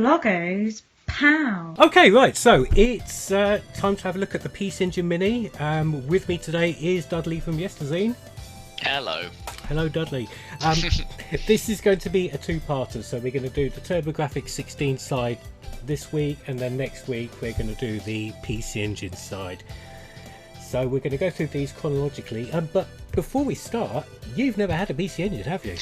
Bloggo's POW. Okay, right, so it's time to have a look at the Peace Engine Mini. With me today is Dudley from Yesterzine. Hello. Hello, Dudley. This is going to be a two-parter, so we're going to do the TurboGrafx 16 side this week, and then next week we're going to do the PC Engine side. So we're going to go through these chronologically, but before we start, you've never had a PC Engine, have you?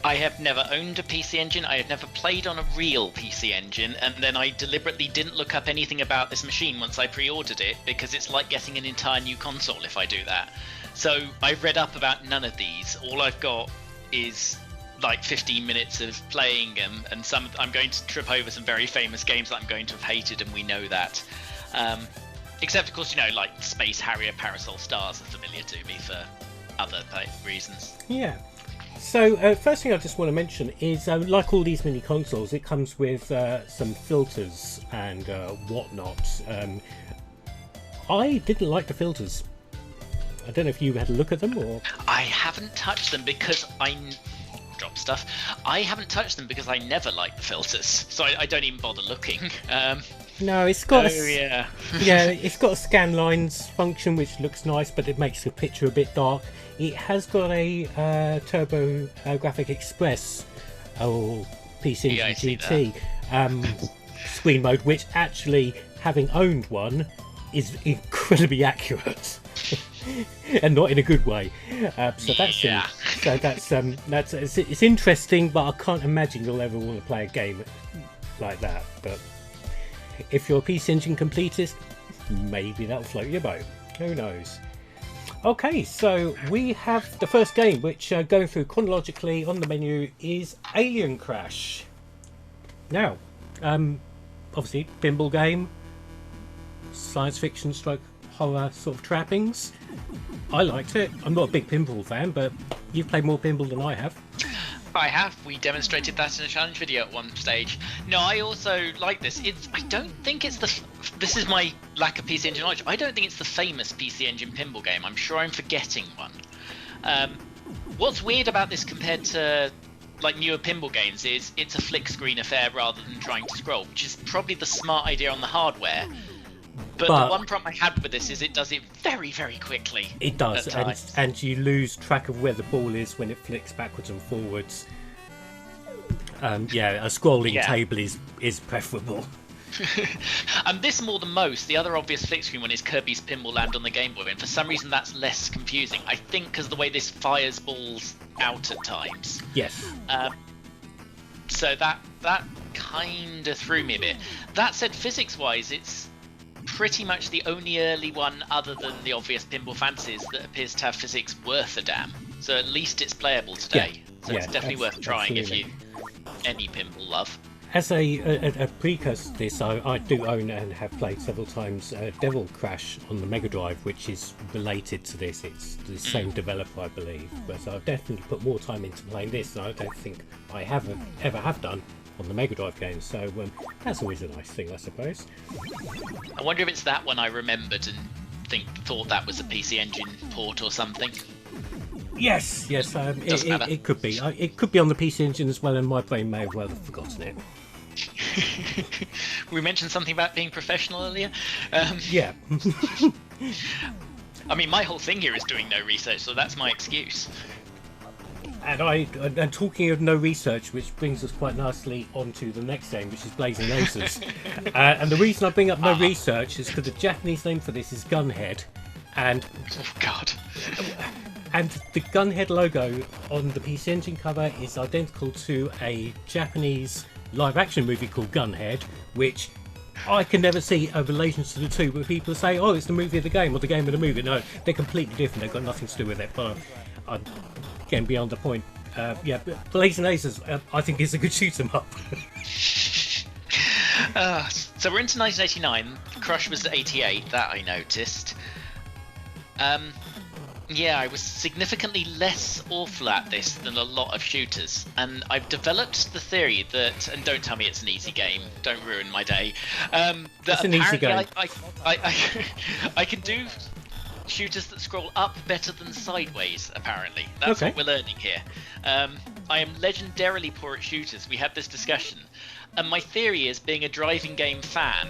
I have never owned a PC Engine, I have never played on a real PC Engine, and then I deliberately didn't look up anything about this machine once I pre-ordered it, because it's like getting an entire new console if I do that. So I've read up about none of these. All I've got is like 15 minutes of playing them, and I'm going to trip over some very famous games that I'm going to have hated, and we know that. Except, of course, you know, like Space Harrier, Parasol Stars are familiar to me for other reasons. Yeah. So, first thing I just want to mention is, like all these mini consoles, it comes with some filters and whatnot. I didn't like the filters. I don't know if you had a look at them or... I haven't touched them because drop stuff. I haven't touched them because I never like the filters, so I don't even bother looking. No, it's got yeah, it's got a scan lines function which looks nice, but it makes the picture a bit dark. It has got a TurboGrafx Express or PC Engine GT screen mode, which actually, having owned one, is incredibly accurate. And not in a good way. So that's it's interesting, but I can't imagine you'll ever want to play a game like that. But if you're a PC Engine completist, maybe that'll float your boat. Who knows? Okay, so we have the first game, which going through chronologically on the menu is Alien Crash. Now, obviously, pinball game, science fiction stroke horror sort of trappings. I liked it. I'm not a big pinball fan, but you've played more pinball than I have. I have. We demonstrated that in a challenge video at one stage. No, I also like this. I don't think it's the... This is my lack of PC Engine knowledge. I don't think it's the famous PC Engine pinball game. I'm sure I'm forgetting one. What's weird about this compared to like newer pinball games is it's a flick screen affair rather than trying to scroll, which is probably the smart idea on the hardware. But the one problem I had with this is it does it very, very quickly. It does, and you lose track of where the ball is when it flicks backwards and forwards. Yeah, a scrolling table is preferable. And this more than most, the other obvious flick screen one is Kirby's Pinball Land on the Game Boy, and for some reason that's less confusing. I think because the way this fires balls out at times. Yes. So that kind of threw me a bit. That said, physics-wise, it's pretty much the only early one other than the obvious Pinball Fantasies that appears to have physics worth a damn. So at least it's playable today. So it's definitely worth trying if you any pinball love. As a precursor to this, I do own and have played several times Devil Crash on the Mega Drive, which is related to this. It's the same developer, I believe. But I've definitely put more time into playing this than I don't think I ever have done on the Mega Drive games, so that's always a nice thing, I suppose. I wonder if it's that one I remembered and thought that was a PC Engine port or something. Yes, it could be. It could be on the PC Engine as well, and my brain may have well have forgotten it. We mentioned something about being professional earlier. Yeah. I mean, my whole thing here is doing no research, so that's my excuse. And talking of no research, which brings us quite nicely onto the next game, which is Blazing Lasers. And the reason I bring up no research is because the Japanese name for this is Gunhead, and oh god, and the Gunhead logo on the PC Engine cover is identical to a Japanese live-action movie called Gunhead, which I can never see a relation to the two. But people say, "Oh, it's the movie of the game or the game of the movie." No, they're completely different. They've got nothing to do with it. But getting beyond the point. Yeah, Blazing Lasers, I think is a good shoot 'em up. So we're into 1989. Crush was 88. That I noticed. Yeah, I was significantly less awful at this than a lot of shooters, and I've developed the theory that, and don't tell me it's an easy game, don't ruin my day. It's an easy game. I can do shooters that scroll up better than sideways, apparently. That's what we're learning here. I am legendarily poor at shooters. We had this discussion. And my theory is, being a driving game fan,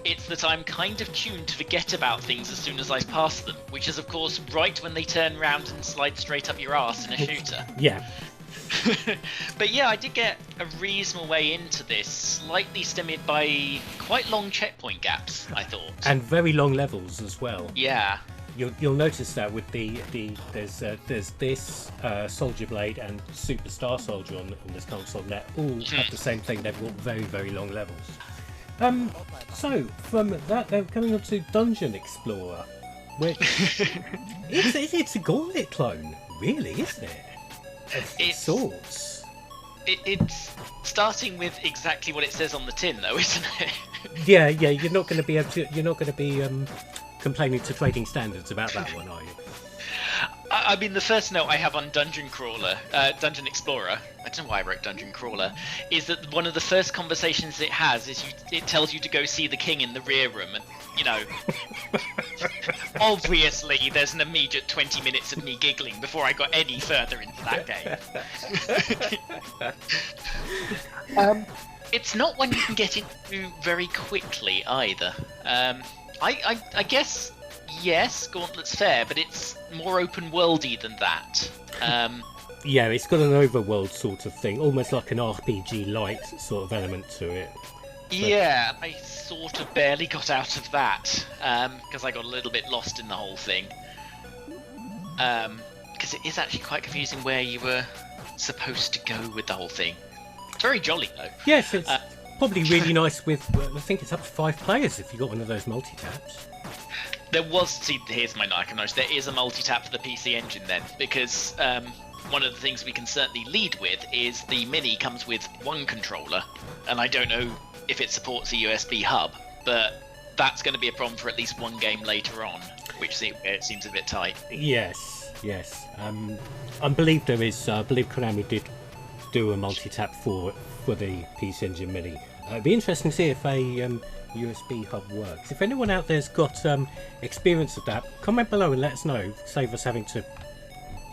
it's that I'm kind of tuned to forget about things as soon as I pass them, which is, of course, right when they turn round and slide straight up your arse in a shooter. Yeah. But yeah, I did get a reasonable way into this, slightly stymied by quite long checkpoint gaps, I thought. And very long levels as well. Yeah. You'll notice that with there's this Soldier Blade and Superstar Soldier on this console that all have the same thing. They've got very, very long levels. So from that, they're coming on to Dungeon Explorer, which it's a Gauntlet clone, really, isn't it? Of sorts. It's starting with exactly what it says on the tin, though, isn't it? Yeah. You're not going to be complaining to Trading Standards about that one, are you? I mean, the first note I have on Dungeon Explorer, I don't know why I wrote Dungeon Crawler, is that one of the first conversations it has is it tells you to go see the king in the rear room, and, you know, obviously there's an immediate 20 minutes of me giggling before I got any further into that game. It's not one you can get into very quickly either. I guess, yes, Gauntlet's fair, but it's more open-worldy than that. Yeah, it's got an overworld sort of thing, almost like an RPG-light sort of element to it. Yeah, I sort of barely got out of that, because I got a little bit lost in the whole thing. Because it is actually quite confusing where you were supposed to go with the whole thing. It's very jolly, though. Yes, it's probably really nice with, I think it's up to 5 players if you got one of those multi-taps. There was, see, here's my note, there is a multi-tap for the PC Engine then, because one of the things we can certainly lead with is the Mini comes with one controller, and I don't know if it supports a USB hub, but that's going to be a problem for at least one game later on, which it seems a bit tight. Yes. I believe there is, I believe Konami did do a multi-tap for the PC Engine Mini. It'd be interesting to see if a USB hub works. If anyone out there's got experience of that, comment below and let us know. Save us having to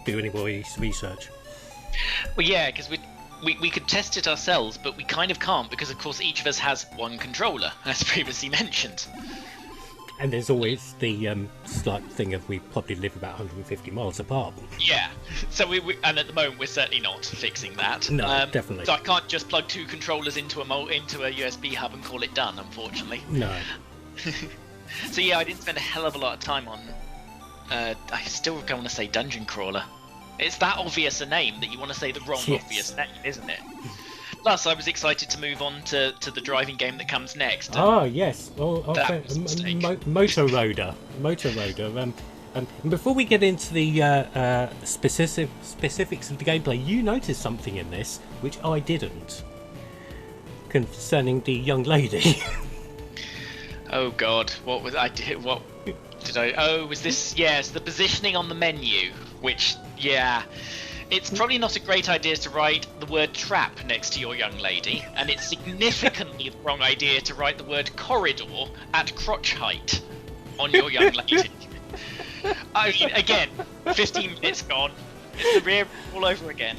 do any more research. Well, yeah, because we could test it ourselves, but we kind of can't because, of course, each of us has one controller, as previously mentioned. And there's always the slight thing of we probably live about 150 miles apart. Yeah, so and at the moment we're certainly not fixing that. No, definitely. So I can't just plug 2 controllers into a USB hub and call it done, unfortunately. No. So yeah, I didn't spend a hell of a lot of time on. I still want to say Dungeon Crawler. It's that obvious a name that you want to say the wrong obvious name, isn't it? Plus, I was excited to move on to the driving game that comes next. Yes. Motor Roader. Before we get into the specifics of the gameplay, you noticed something in this which I didn't, concerning the young lady. Oh God, what was I did? What did I? Oh, was this? Yes, the positioning on the menu, which it's probably not a great idea to write the word trap next to your young lady, and it's significantly the wrong idea to write the word corridor at crotch height on your young lady. I mean, again, 15 minutes gone. It's the rear all over again.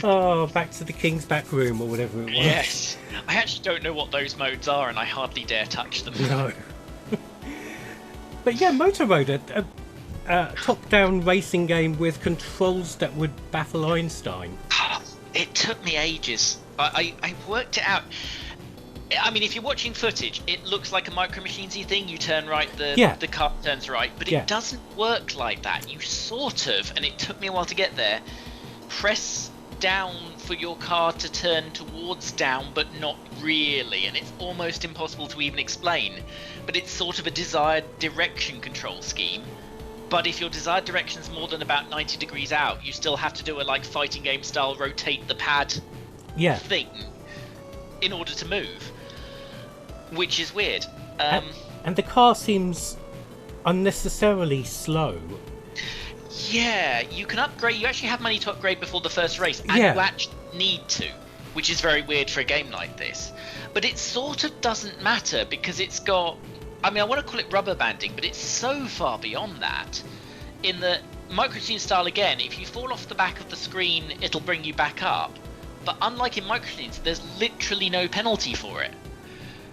Oh, back to the King's back room or whatever it was. Yes. I actually don't know what those modes are, and I hardly dare touch them. No. But yeah, Motor Roader, top-down racing game with controls that would baffle Einstein. It took me ages. I worked it out. I mean, if you're watching footage, it looks like a Micro Machines-y thing. You turn right, the car turns right, but it doesn't work like that. You sort of, and it took me a while to get there, press down for your car to turn towards down, but not really, and it's almost impossible to even explain. But it's sort of a desired direction control scheme. But if your desired direction is more than about 90 degrees out, you still have to do a fighting game style rotate the pad thing in order to move, which is weird. And the car seems unnecessarily slow. Yeah, you can upgrade. You actually have money to upgrade before the first race, and you actually need to, which is very weird for a game like this. But it sort of doesn't matter because it's got. I mean, I want to call it rubber banding, but it's so far beyond that. In that Micromachine style again, if you fall off the back of the screen, it'll bring you back up. But unlike in Micromachines, there's literally no penalty for it.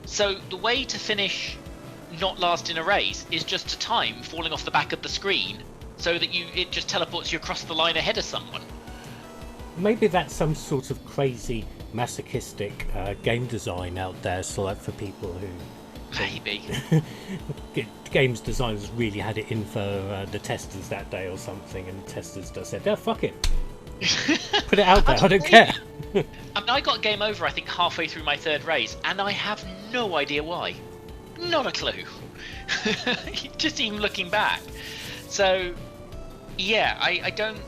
So the way to finish not last in a race is just to time falling off the back of the screen, so that it just teleports you across the line ahead of someone. Maybe that's some sort of crazy masochistic game design out there, so like for people who Maybe. games designers really had it in for the testers that day or something, and testers just said, "Oh, fuck it, put it out there. I don't care." I mean, I got game over, I think, halfway through my third race, and I have no idea why. Not a clue. Just even looking back. So, yeah, I don't...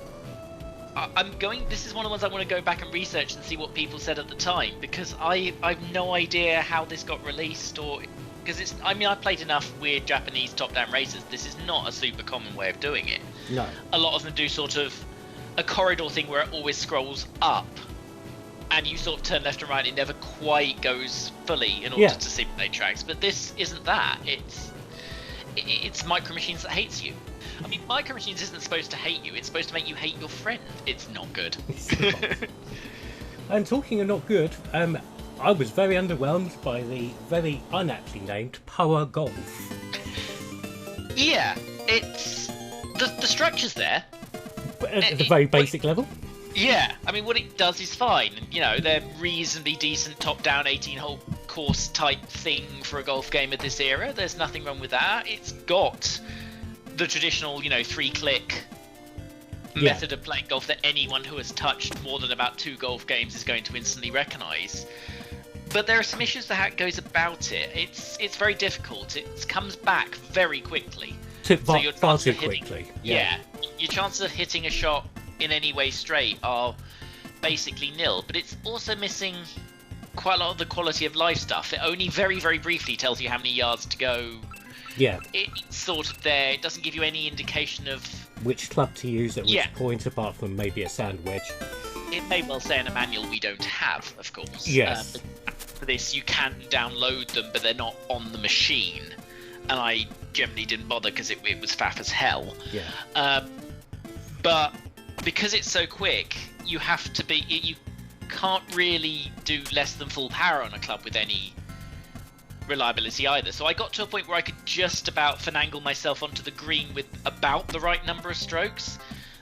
I'm going... This is one of the ones I want to go back and research and see what people said at the time, because I've no idea how this got released, or... Because it's... I mean, I've played enough weird Japanese top-down races. This is not a super common way of doing it. No. A lot of them do sort of a corridor thing where it always scrolls up, and you sort of turn left and right, and it never quite goes fully in order to simulate tracks. But this isn't that. It's Micro Machines that hates you. I mean, Micro Machines isn't supposed to hate you, it's supposed to make you hate your friend. It's not good. And talking of not good, I was very underwhelmed by the very unaptly named Power Golf. Yeah, it's... The structure's there. At the very basic level? Yeah, I mean, what it does is fine. You know, they're reasonably decent top-down 18-hole course type thing for a golf game of this era. There's nothing wrong with that. It's got the traditional, 3-click method of playing golf that anyone who has touched more than about 2 golf games is going to instantly recognise. But there are some issues that how it goes about it. It's very difficult. It comes back very quickly. Far too quickly. Yeah, your chances of hitting a shot in any way straight are basically nil, but it's also missing quite a lot of the quality of life stuff. It only very, very briefly tells you how many yards to go. Yeah. It's sort of there. It doesn't give you any indication of which club to use at which point, apart from maybe a sand wedge. It may well say in a manual we don't have, of course. Yes. For this, you can download them, but they're not on the machine. And I generally didn't bother because it was faff as hell. Yeah. But because it's so quick, you have to be... You can't really do less than full power on a club with any reliability either. So I got to a point where I could just about finagle myself onto the green with about the right number of strokes.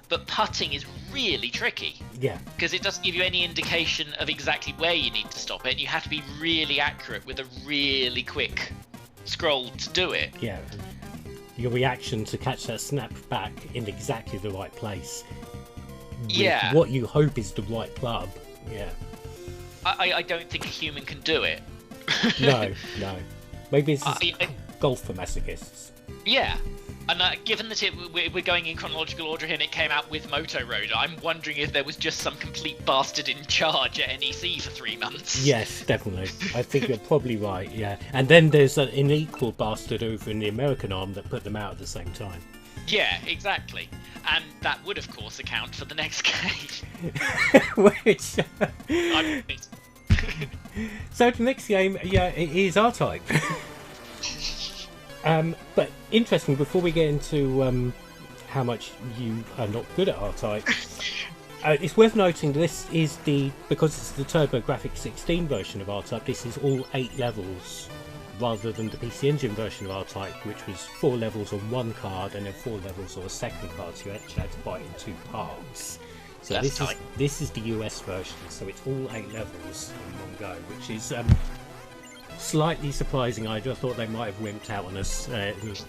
But putting is really tricky. Yeah. Because it doesn't give you any indication of exactly where you need to stop it. You have to be really accurate with a really quick scroll to do it. Yeah. Your reaction to catch that snap back in exactly the right place. With what you hope is the right club. Yeah. I don't think a human can do it. No. Maybe it's golf for masochists. Yeah. And given that we're going in chronological order here and it came out with Moto Road, I'm wondering if there was just some complete bastard in charge at NEC for 3 months. Yes, definitely. I think you're probably right, yeah. And then there's an equal bastard over in the American arm that put them out at the same time. Yeah, exactly. And that would, of course, account for the next game. Which... So the next game, it is R-Type. But interesting, before we get into how much you are not good at R-Type, it's worth noting this is because it's the TurboGrafx 16 version of R-Type, this is all 8 levels rather than the PC Engine version of R-Type, which was 4 levels on one card and then 4 levels on a second card, so you actually had to buy it in 2 parts. So this is the US version, so it's all 8 levels in one go, which is slightly surprising. I just thought they might have wimped out on us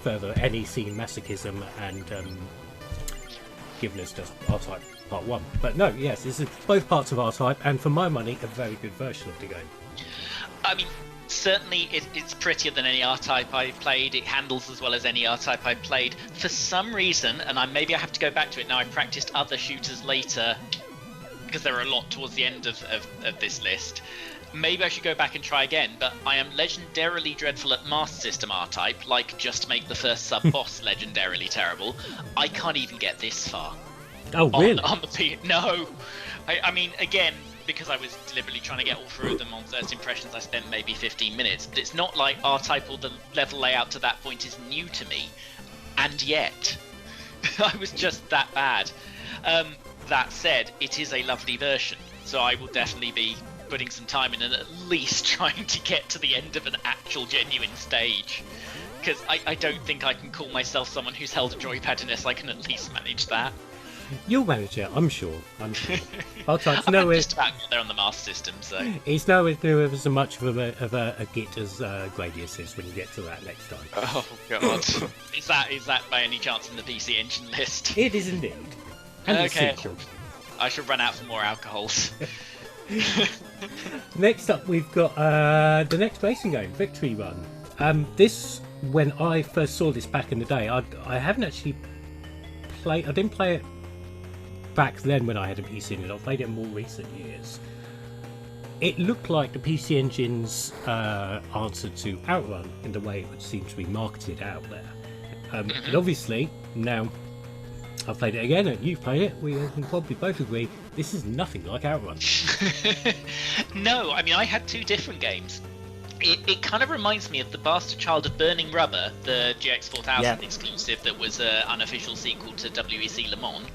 further NEC masochism and given us just R-Type Part 1. But no, yes, this is both parts of R-Type, and for my money, a very good version of the game. I mean, certainly it's prettier than any R-Type I've played. It handles as well as any R-Type I've played. For some reason, and maybe I have to go back to it now, I practiced other shooters later, because there are a lot towards the end of this list. Maybe I should go back and try again, but I am legendarily dreadful at Master System R-Type, like just make the first sub-boss legendarily terrible. I can't even get this far. Oh, really? On the No! I mean, again, because I was deliberately trying to get all through them on first impressions, I spent maybe 15 minutes. But it's not like R-Type or the level layout to that point is new to me. And yet, I was just that bad. That said, it is a lovely version, so I will definitely be putting some time in and at least trying to get to the end of an actual genuine stage. Because I don't think I can call myself someone who's held a joypad unless I can at least manage that. You'll manage it, I'm sure. I'll try. It's I'm just about there on the Master System, so it's nowhere near as much of a git as Gradius is when you get to that next time. Oh god, is that by any chance in the PC Engine list? It is indeed. And okay, I should run out for more alcohols. Next up, we've got the next racing game, Victory Run. This, when I first saw this back in the day, I haven't actually played. I didn't play it back then when I had a PC Engine. I've played it in more recent years. It looked like the PC Engine's answer to Outrun in the way it would seem to be marketed out there. And obviously, now I've played it again and you've played it, we can probably both agree this is nothing like Outrun. No, I mean, I had two different games. It kind of reminds me of the bastard child of Burning Rubber, the GX4000 exclusive that was an unofficial sequel to WEC Le Mans,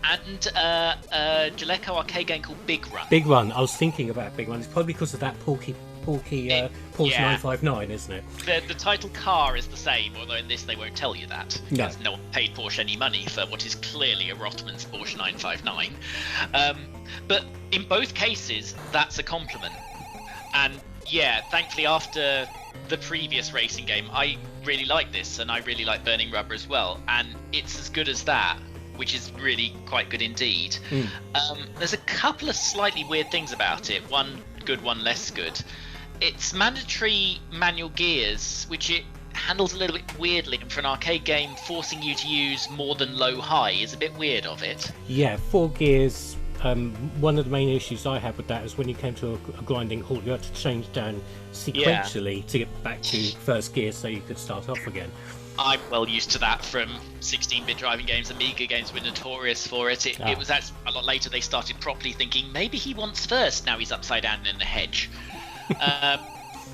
and a Jaleco arcade game called Big Run. Big Run, I was thinking about Big Run. It's probably because of that Porsche 959, isn't it? The title car is the same, although in this they won't tell you that, because no one paid Porsche any money for what is clearly a Rothmans Porsche 959. But in both cases, that's a compliment. And yeah, thankfully after the previous racing game, I really like this, and I really like Burning Rubber as well, and it's as good as that, which is really quite good indeed. There's a couple of slightly weird things about it, one good, one less good. It's mandatory manual gears, which it handles a little bit weirdly, and for an arcade game, forcing you to use more than low-high is a bit weird of it. Yeah, 4 gears. One of the main issues I had with that is when you came to a grinding halt, you had to change down sequentially to get back to first gear so you could start off again. I'm well used to that from 16-bit driving games. Amiga games were notorious for it. It was actually a lot later they started properly thinking, maybe he wants first, now he's upside down in the hedge.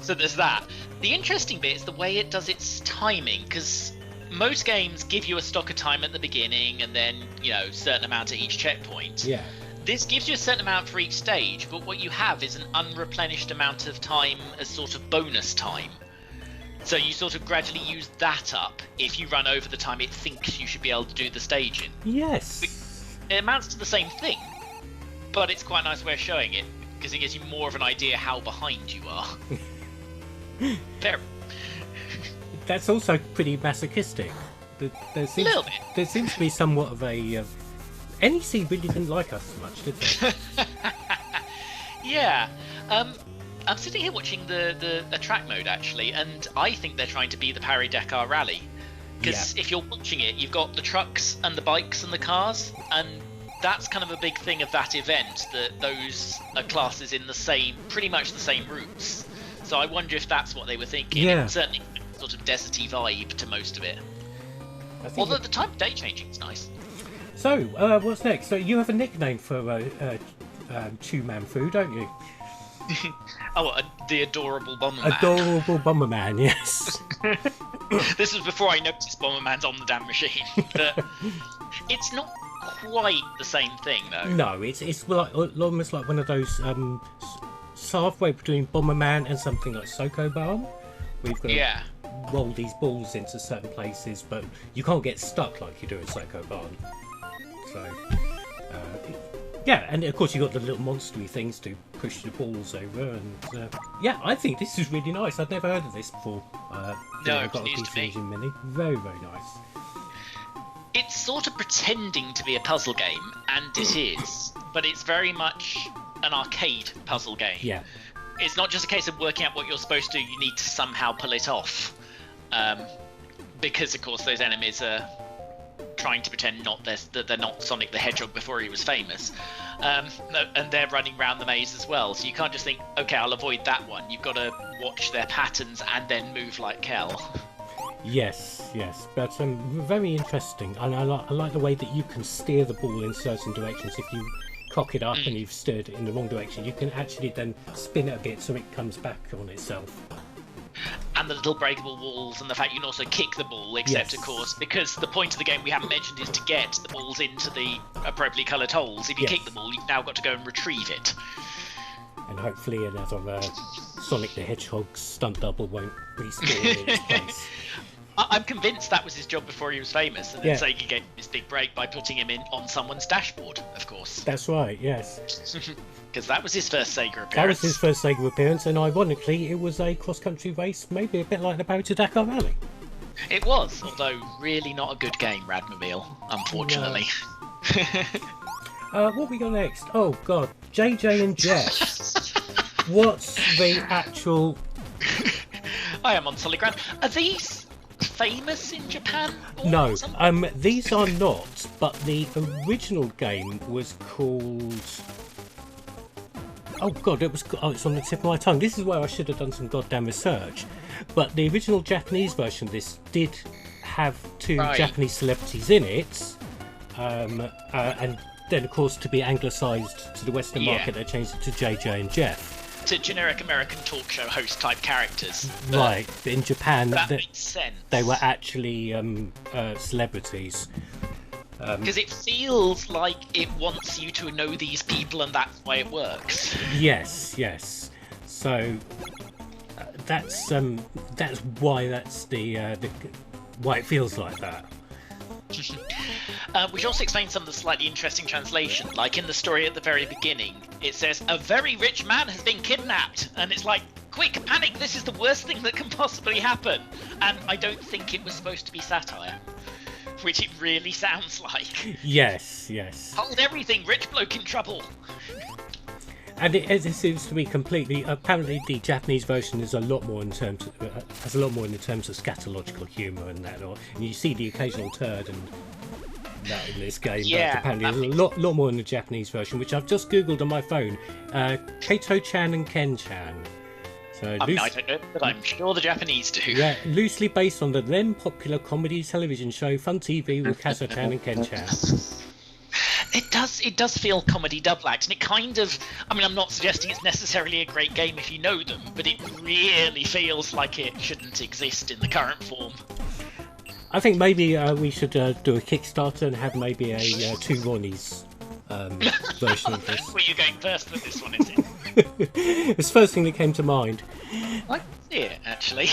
So there's that. The interesting bit is the way it does its timing, because most games give you a stock of time at the beginning and then, a certain amount at each checkpoint. Yeah. This gives you a certain amount for each stage, but what you have is an unreplenished amount of time as sort of bonus time. So you sort of gradually use that up if you run over the time it thinks you should be able to do the stage in. Yes. It amounts to the same thing, but it's quite a nice way of showing it, because it gives you more of an idea how behind you are. Fair. That's also pretty masochistic. There seems to be somewhat of a... NEC really didn't like us much, did they? Yeah. I'm sitting here watching the track mode, actually, and I think they're trying to be the Paris-Dakar Rally. Because if you're watching it, you've got the trucks and the bikes and the cars, and that's kind of a big thing of that event, that those are classes in pretty much the same routes. So I wonder if that's what they were thinking. Yeah. It certainly sort of deserty vibe to most of it. Although the time of day changing is nice. So, what's next? So you have a nickname for Chew-Man Fu, don't you? The Adorable Bomberman. Adorable Bomberman, yes. This was before I noticed Bomberman's on the damn machine. But it's not quite the same thing, though. No, it's like, almost like one of those halfway between Bomberman and something like Sokoban. We've got to roll these balls into certain places, but you can't get stuck like you do in Sokoban. So, and of course you've got the little monstery things to push the balls over, and I think this is really nice. I'd never heard of this before. No, I've got a PC Engine Mini. Very, very nice. It's sort of pretending to be a puzzle game, and it is, but it's very much an arcade puzzle game. Yeah. It's not just a case of working out what you're supposed to do, you need to somehow pull it off. Because, of course, those enemies are trying to pretend that they're not Sonic the Hedgehog before he was famous. And they're running around the maze as well, so you can't just think, okay, I'll avoid that one. You've got to watch their patterns and then move like hell. Yes, but very interesting. And I like the way that you can steer the ball in certain directions. If you cock it up and you've steered it in the wrong direction, you can actually then spin it a bit so it comes back on itself. and the little breakable walls, and the fact you can also kick the ball, except of course, because the point of the game we haven't mentioned is to get the balls into the appropriately coloured holes. If you kick the ball, you've now got to go and retrieve it. And hopefully another Sonic the Hedgehog stunt double won't respawn in its place. I'm convinced that was his job before he was famous, and then Sega gave him his big break by putting him in on someone's dashboard, of course. That's right, yes. Because that was his first Sega appearance. That was his first Sega appearance, and ironically, it was a cross-country race, maybe a bit like the Power to Dakar Rally. It was, although really not a good game, Radmobile, unfortunately. No. What we got next? Oh, God. JJ and Jeff. What's the actual... I am on solid ground. Are these famous in Japan? No, these are not, but the original game was called... Oh god, it's on the tip of my tongue. This is where I should have done some goddamn research. But the original Japanese version of this did have two Japanese celebrities in it, and then of course to be anglicised to the Western market, they changed it to JJ and Jeff. To generic American talk show host type characters. Right, but in Japan that makes sense. They were actually celebrities. Because it feels like it wants you to know these people, and that's why it works. Yes. So that's why why it feels like that. Which also explains some of the slightly interesting translation. Like in the story at the very beginning, it says, "A very rich man has been kidnapped," and it's like, quick, panic, this is the worst thing that can possibly happen. And I don't think it was supposed to be satire, which it really sounds like. Yes. Hold everything, rich bloke in trouble. And it seems to be completely. Apparently, the Japanese version is a lot more in terms has a lot more in the terms of scatological humour and that, and you see the occasional turd and that in this game. Yeah, but apparently, there's a lot more in the Japanese version, which I've just googled on my phone. Kato-chan and Ken-chan. So I don't know, but I'm sure the Japanese do. Yeah, loosely based on the then popular comedy television show Fun TV with Kato-chan and Ken-chan. It does feel comedy double act, and it kind of... I mean, I'm not suggesting it's necessarily a great game if you know them, but it really feels like it shouldn't exist in the current form. I think maybe we should do a Kickstarter and have maybe a Two Ronnies version of this. Were you going first with this one, is it? It's the first thing that came to mind. I can see it, actually.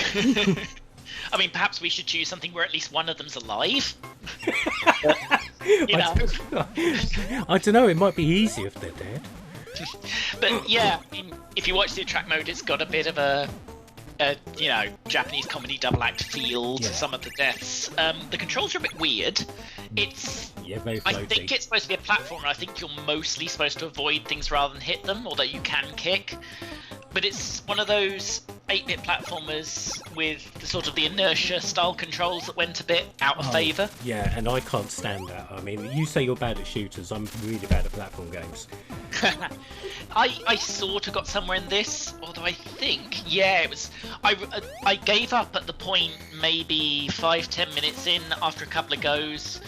I mean, perhaps we should choose something where at least one of them's alive. You know. I don't know, it might be easy if they're dead. But yeah, I mean, if you watch the track mode, it's got a bit of a Japanese comedy double act feel to some of the deaths. The controls are a bit weird. It's very floaty. I think it's supposed to be a platformer. I think you're mostly supposed to avoid things rather than hit them, although you can kick. But it's one of those 8-bit platformers with the sort of the inertia style controls that went a bit out of favour. Yeah, and I can't stand that. I mean, you say you're bad at shooters, I'm really bad at platform games. I sort of got somewhere in this, although I think, it was... I gave up at the point maybe 5-10 minutes in after a couple of goes,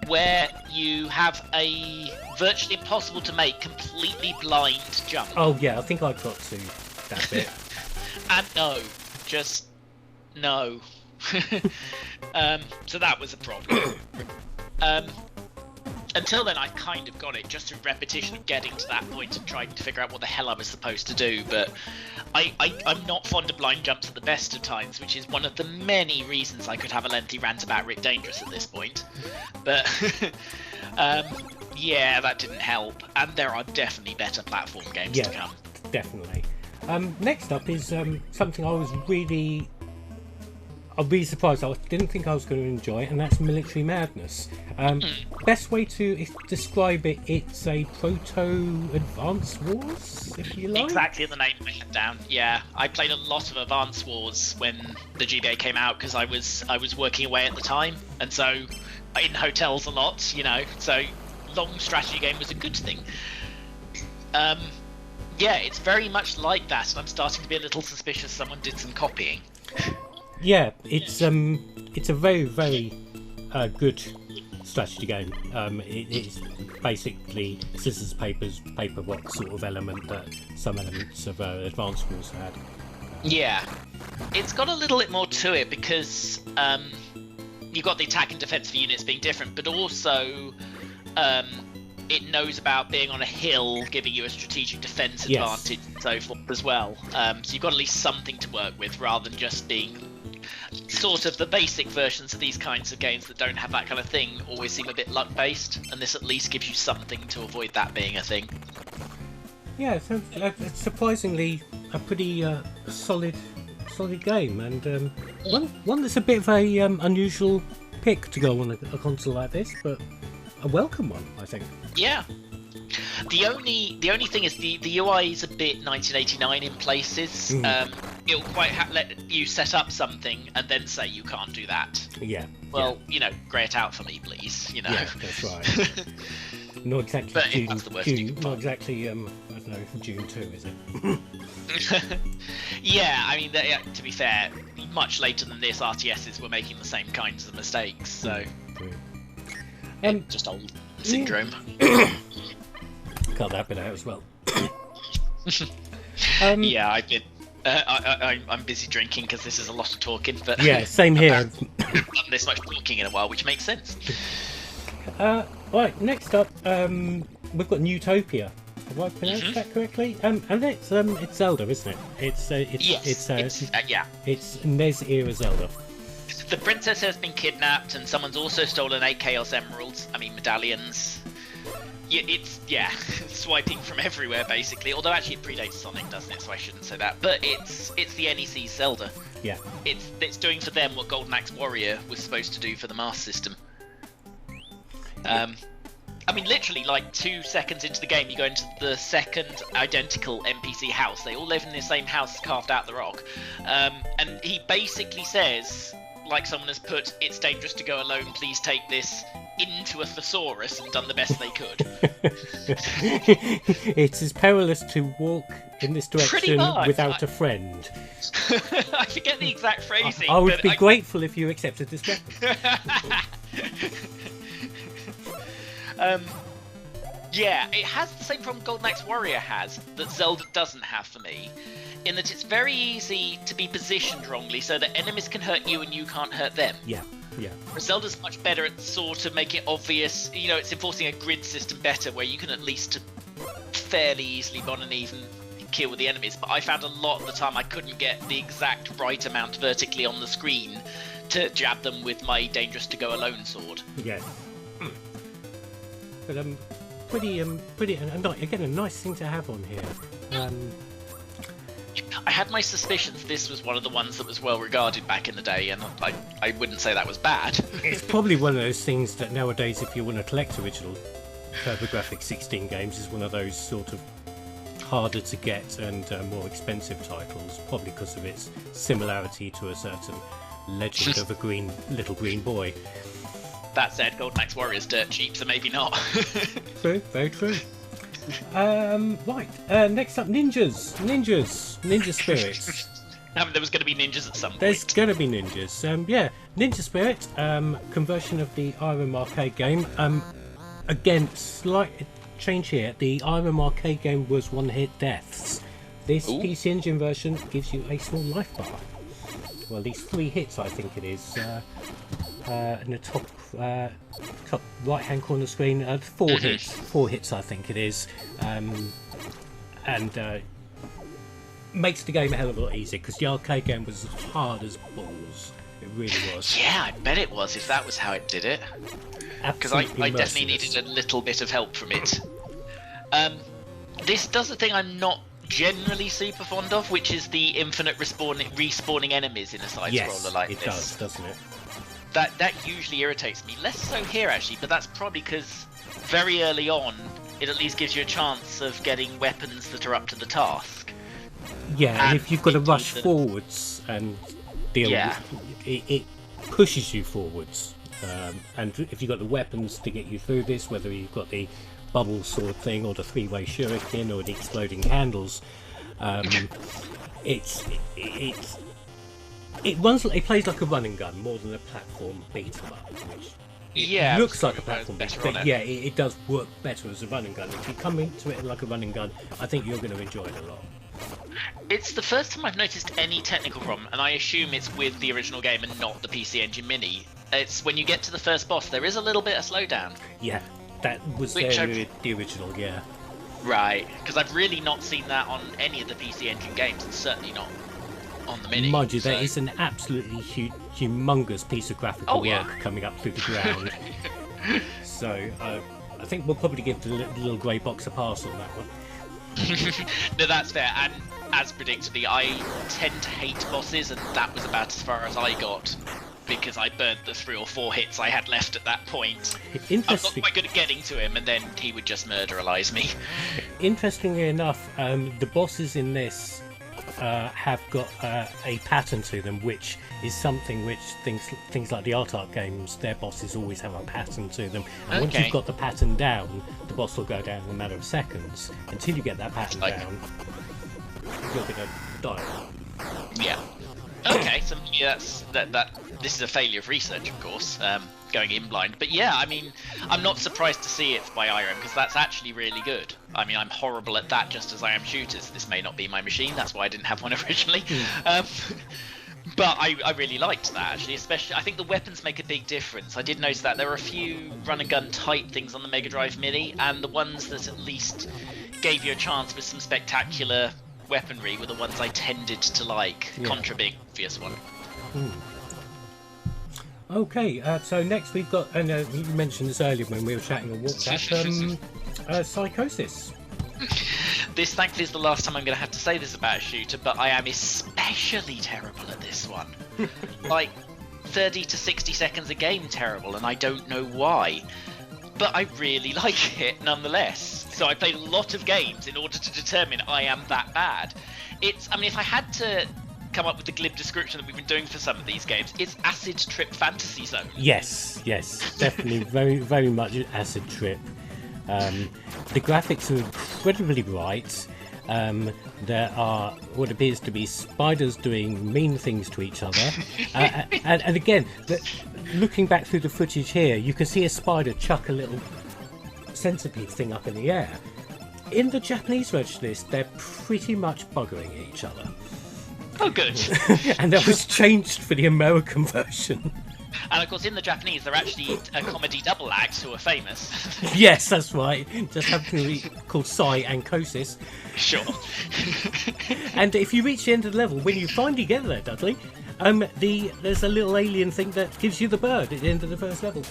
where you have a virtually impossible to make completely blind jump. Oh yeah, I think I got to that bit. And no. So that was a problem. Until then, I kind of got it just through repetition of getting to that point and trying to figure out what the hell I was supposed to do. But I'm not fond of blind jumps at the best of times, which is one of the many reasons I could have a lengthy rant about Rick Dangerous at this point. But that didn't help. And there are definitely better platform games to come. Definitely. Next up is something I'm really surprised. I didn't think I was going to enjoy it, and that's Military Madness. Best way to describe it, it's a proto-Advance Wars, if you like. Exactly the name I had down. Yeah, I played a lot of Advance Wars when the GBA came out because I was working away at the time, and so in hotels a lot, so long strategy game was a good thing. It's very much like that, and I'm starting to be a little suspicious someone did some copying. Yeah, it's a very, very good strategy game. It's basically scissors, paper rock sort of element that some elements of Advance Wars had. Yeah, It's got a little bit more to it because you've got the attack and defense for units being different, but also it knows about being on a hill, giving you a strategic defense advantage and so forth as well. So you've got at least something to work with rather than just being sort of the basic versions of these kinds of games that don't have that kind of thing always seem a bit luck based, and this at least gives you something to avoid that being a thing. Yeah, so it's surprisingly a pretty solid game, and one that's a bit of a unusual pick to go on a console like this, but a welcome one, I think. Yeah. The only thing is the UI is a bit 1989 in places. It'll quite let you set up something and then say you can't do that. Yeah. Well, grey it out for me, please. Yeah, that's right. Not exactly but June. that's the worst you can Not find. exactly. I don't know, June 2, is it? Yeah, I mean, to be fair, much later than this, RTSs were making the same kinds of mistakes. So just old syndrome. Cut that bit out as well. Yeah, I've been. I'm busy drinking because this is a lot of talking. But yeah, same here. I've done this much talking in a while, which makes sense. Right, next up, we've got Newtopia. Have I pronounced that correctly? And it's Zelda, isn't it? It's NES era Zelda. The princess has been kidnapped, and someone's also stolen 8 Chaos Emeralds. I mean, medallions. It's swiping from everywhere basically. Although actually it predates Sonic, doesn't it? So I shouldn't say that. But it's the NEC Zelda. Yeah. It's doing for them what Golden Axe Warrior was supposed to do for the Master System. I mean, literally, like 2 seconds into the game, you go into the second identical NPC house. They all live in the same house carved out the rock. And he basically says, like someone has put, "It's dangerous to go alone, please take this," into a thesaurus and done the best they could. It's as perilous to walk in this direction without a friend. I forget the exact phrasing. I would be grateful if you accepted this weapon. Yeah, it has the same problem Golden Axe Warrior has that Zelda doesn't have for me, in that it's very easy to be positioned wrongly so that enemies can hurt you and you can't hurt them. Yeah. Zelda's much better at sort of making it obvious, it's enforcing a grid system better where you can at least fairly easily go on an even kill with the enemies, but I found a lot of the time I couldn't get the exact right amount vertically on the screen to jab them with my dangerous to go alone sword. Yeah. But pretty, and again, a nice thing to have on here. I had my suspicions this was one of the ones that was well regarded back in the day, and I wouldn't say that was bad. It's probably one of those things that nowadays, if you want to collect original TurboGrafx 16 games, is one of those sort of harder to get and more expensive titles, probably because of its similarity to a certain legend of a little green boy. That said, Golden Axe Warrior's dirt cheap, so maybe not. True, very true. Right, next up, Ninja Spirits. There was going to be ninjas at some point. There's going to be ninjas. Ninja Spirit, conversion of the IRM arcade game. Again, slight change here. The IRM arcade game was one-hit deaths. This PC Engine version gives you a small life bar. Well, at least 3 hits, I think it is. In the top right-hand corner of the screen, 4 hits. 4 hits, I think it is. And makes the game a hell of a lot easier, because the arcade game was as hard as balls. It really was. Yeah, I bet it was, if that was how it did it. Because I definitely needed a little bit of help from it. This does a thing I'm not generally super fond of, which is the infinite respawning enemies in a side-scroller like this. Yes, it does, doesn't it? That usually irritates me. Less so here, actually, but that's probably because very early on, it at least gives you a chance of getting weapons that are up to the task. Yeah, and if you've got to rush forwards and deal with it pushes you forwards. And if you've got the weapons to get you through this, whether you've got the bubble sword thing or the 3-way shuriken or the exploding candles, it plays like a run and gun more than a platform beat 'em up. It looks like a platform beat, but it does work better as a run and gun. If you come into it like a run and gun, I think you're going to enjoy it a lot. It's the first time I've noticed any technical problem, and I assume it's with the original game and not the PC Engine Mini. It's when you get to the first boss, there is a little bit of slowdown. Yeah, that was the original, yeah. Right, because I've really not seen that on any of the PC Engine games, and certainly not on the Mini. Mind you, there is an absolutely humongous piece of graphical work coming up through the ground. So I think we'll probably give the little grey box a pass on that one. No, that's fair, and as predictably, I tend to hate bosses, and that was about as far as I got, because I burned the 3 or 4 hits I had left at that point. I got quite good at getting to him, and then he would just murderalize me. Interestingly enough, the bosses in this have got a pattern to them, which is something which things like the Art games, their bosses always have a pattern to them. And once you've got the pattern down, the boss will go down in a matter of seconds. Until you get that pattern down, you're going to die. Yeah. Okay, so that's that. This is a failure of research, of course, going in blind. But yeah, I mean, I'm not surprised to see it's by IRM, because that's actually really good. I mean, I'm horrible at that just as I am shooters. This may not be my machine, that's why I didn't have one originally. But I really liked that, actually, especially, I think the weapons make a big difference. I did notice that there were a few run-and-gun type things on the Mega Drive Mini, and the ones that at least gave you a chance with some spectacular weaponry were the ones I tended to like, Contra being the obvious one. Okay, so next we've got, and you mentioned this earlier when we were chatting on WhatsApp, Psychosis. This, thankfully, is the last time I'm going to have to say this about a shooter, but I am especially terrible at this one. Like, 30 to 60 seconds a game terrible, and I don't know why. But I really like it nonetheless. So I played a lot of games in order to determine I am that bad. I mean, if I had to come up with the glib description that we've been doing for some of these games, it's acid trip fantasy zone. Yes, definitely very, very much acid trip. The graphics are incredibly bright. There are what appears to be spiders doing mean things to each other. And again, looking back through the footage here, you can see a spider chuck a little centipede thing up in the air. In the Japanese version of this, they're pretty much buggering each other. Oh, good. And that was changed for the American version. And of course, in the Japanese, they're actually a comedy double act who are famous. Yes, that's right. Just happen to be called Psy and Kosis. Sure. And if you reach the end of the level, when you finally get there, Dudley, there's a little alien thing that gives you the bird at the end of the first level.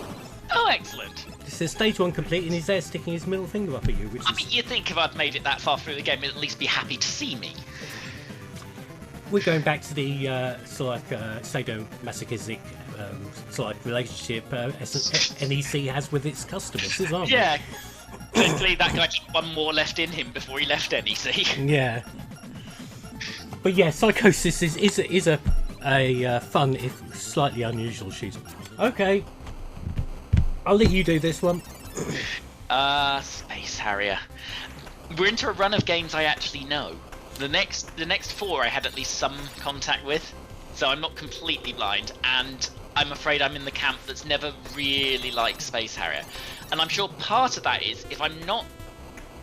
Oh, excellent. It says stage 1 complete, and he's there sticking his middle finger up at you. I mean, you'd think if I'd made it that far through the game, he'd at least be happy to see me. We're going back to the sadomasochistic relationship NEC has with its customers, aren't we? Yeah. Clearly that guy had one more left in him before he left NEC. Yeah. But yeah, Psychosis is a fun, if slightly unusual shooter. Okay. I'll let you do this one. Space Harrier. We're into a run of games I actually know. The next 4 I had at least some contact with, so I'm not completely blind, and I'm afraid I'm in the camp that's never really liked Space Harrier. And I'm sure part of that is, if I'm not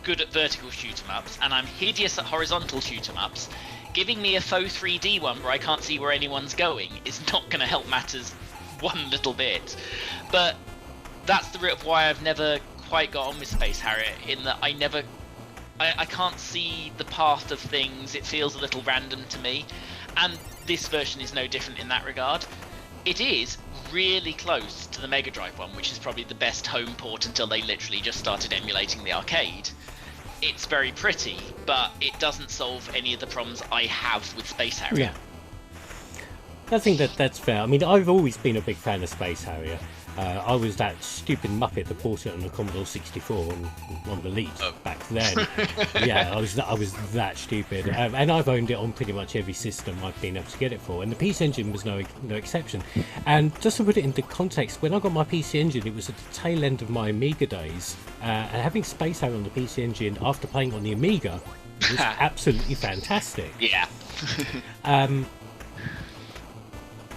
good at vertical shoot-em-ups, and I'm hideous at horizontal shoot-em-ups, giving me a faux 3D one where I can't see where anyone's going is not going to help matters one little bit. But that's the root of why I've never quite got on with Space Harrier, in that I can't see the path of things. It feels a little random to me, and this version is no different in that regard. It is really close to the Mega Drive one, which is probably the best home port until they literally just started emulating the arcade. It's very pretty, but it doesn't solve any of the problems I have with Space Harrier. Yeah, I think that's fair. I mean, I've always been a big fan of Space Harrier. I was that stupid muppet that bought it on the Commodore 64 on the Elite back then. Yeah, I was that stupid, and I've owned it on pretty much every system I've been able to get it for, and the PC Engine was no exception. And just to put it into context, when I got my PC Engine, it was at the tail end of my Amiga days, and having Space Harrier on the PC Engine after playing on the Amiga was absolutely fantastic. Yeah.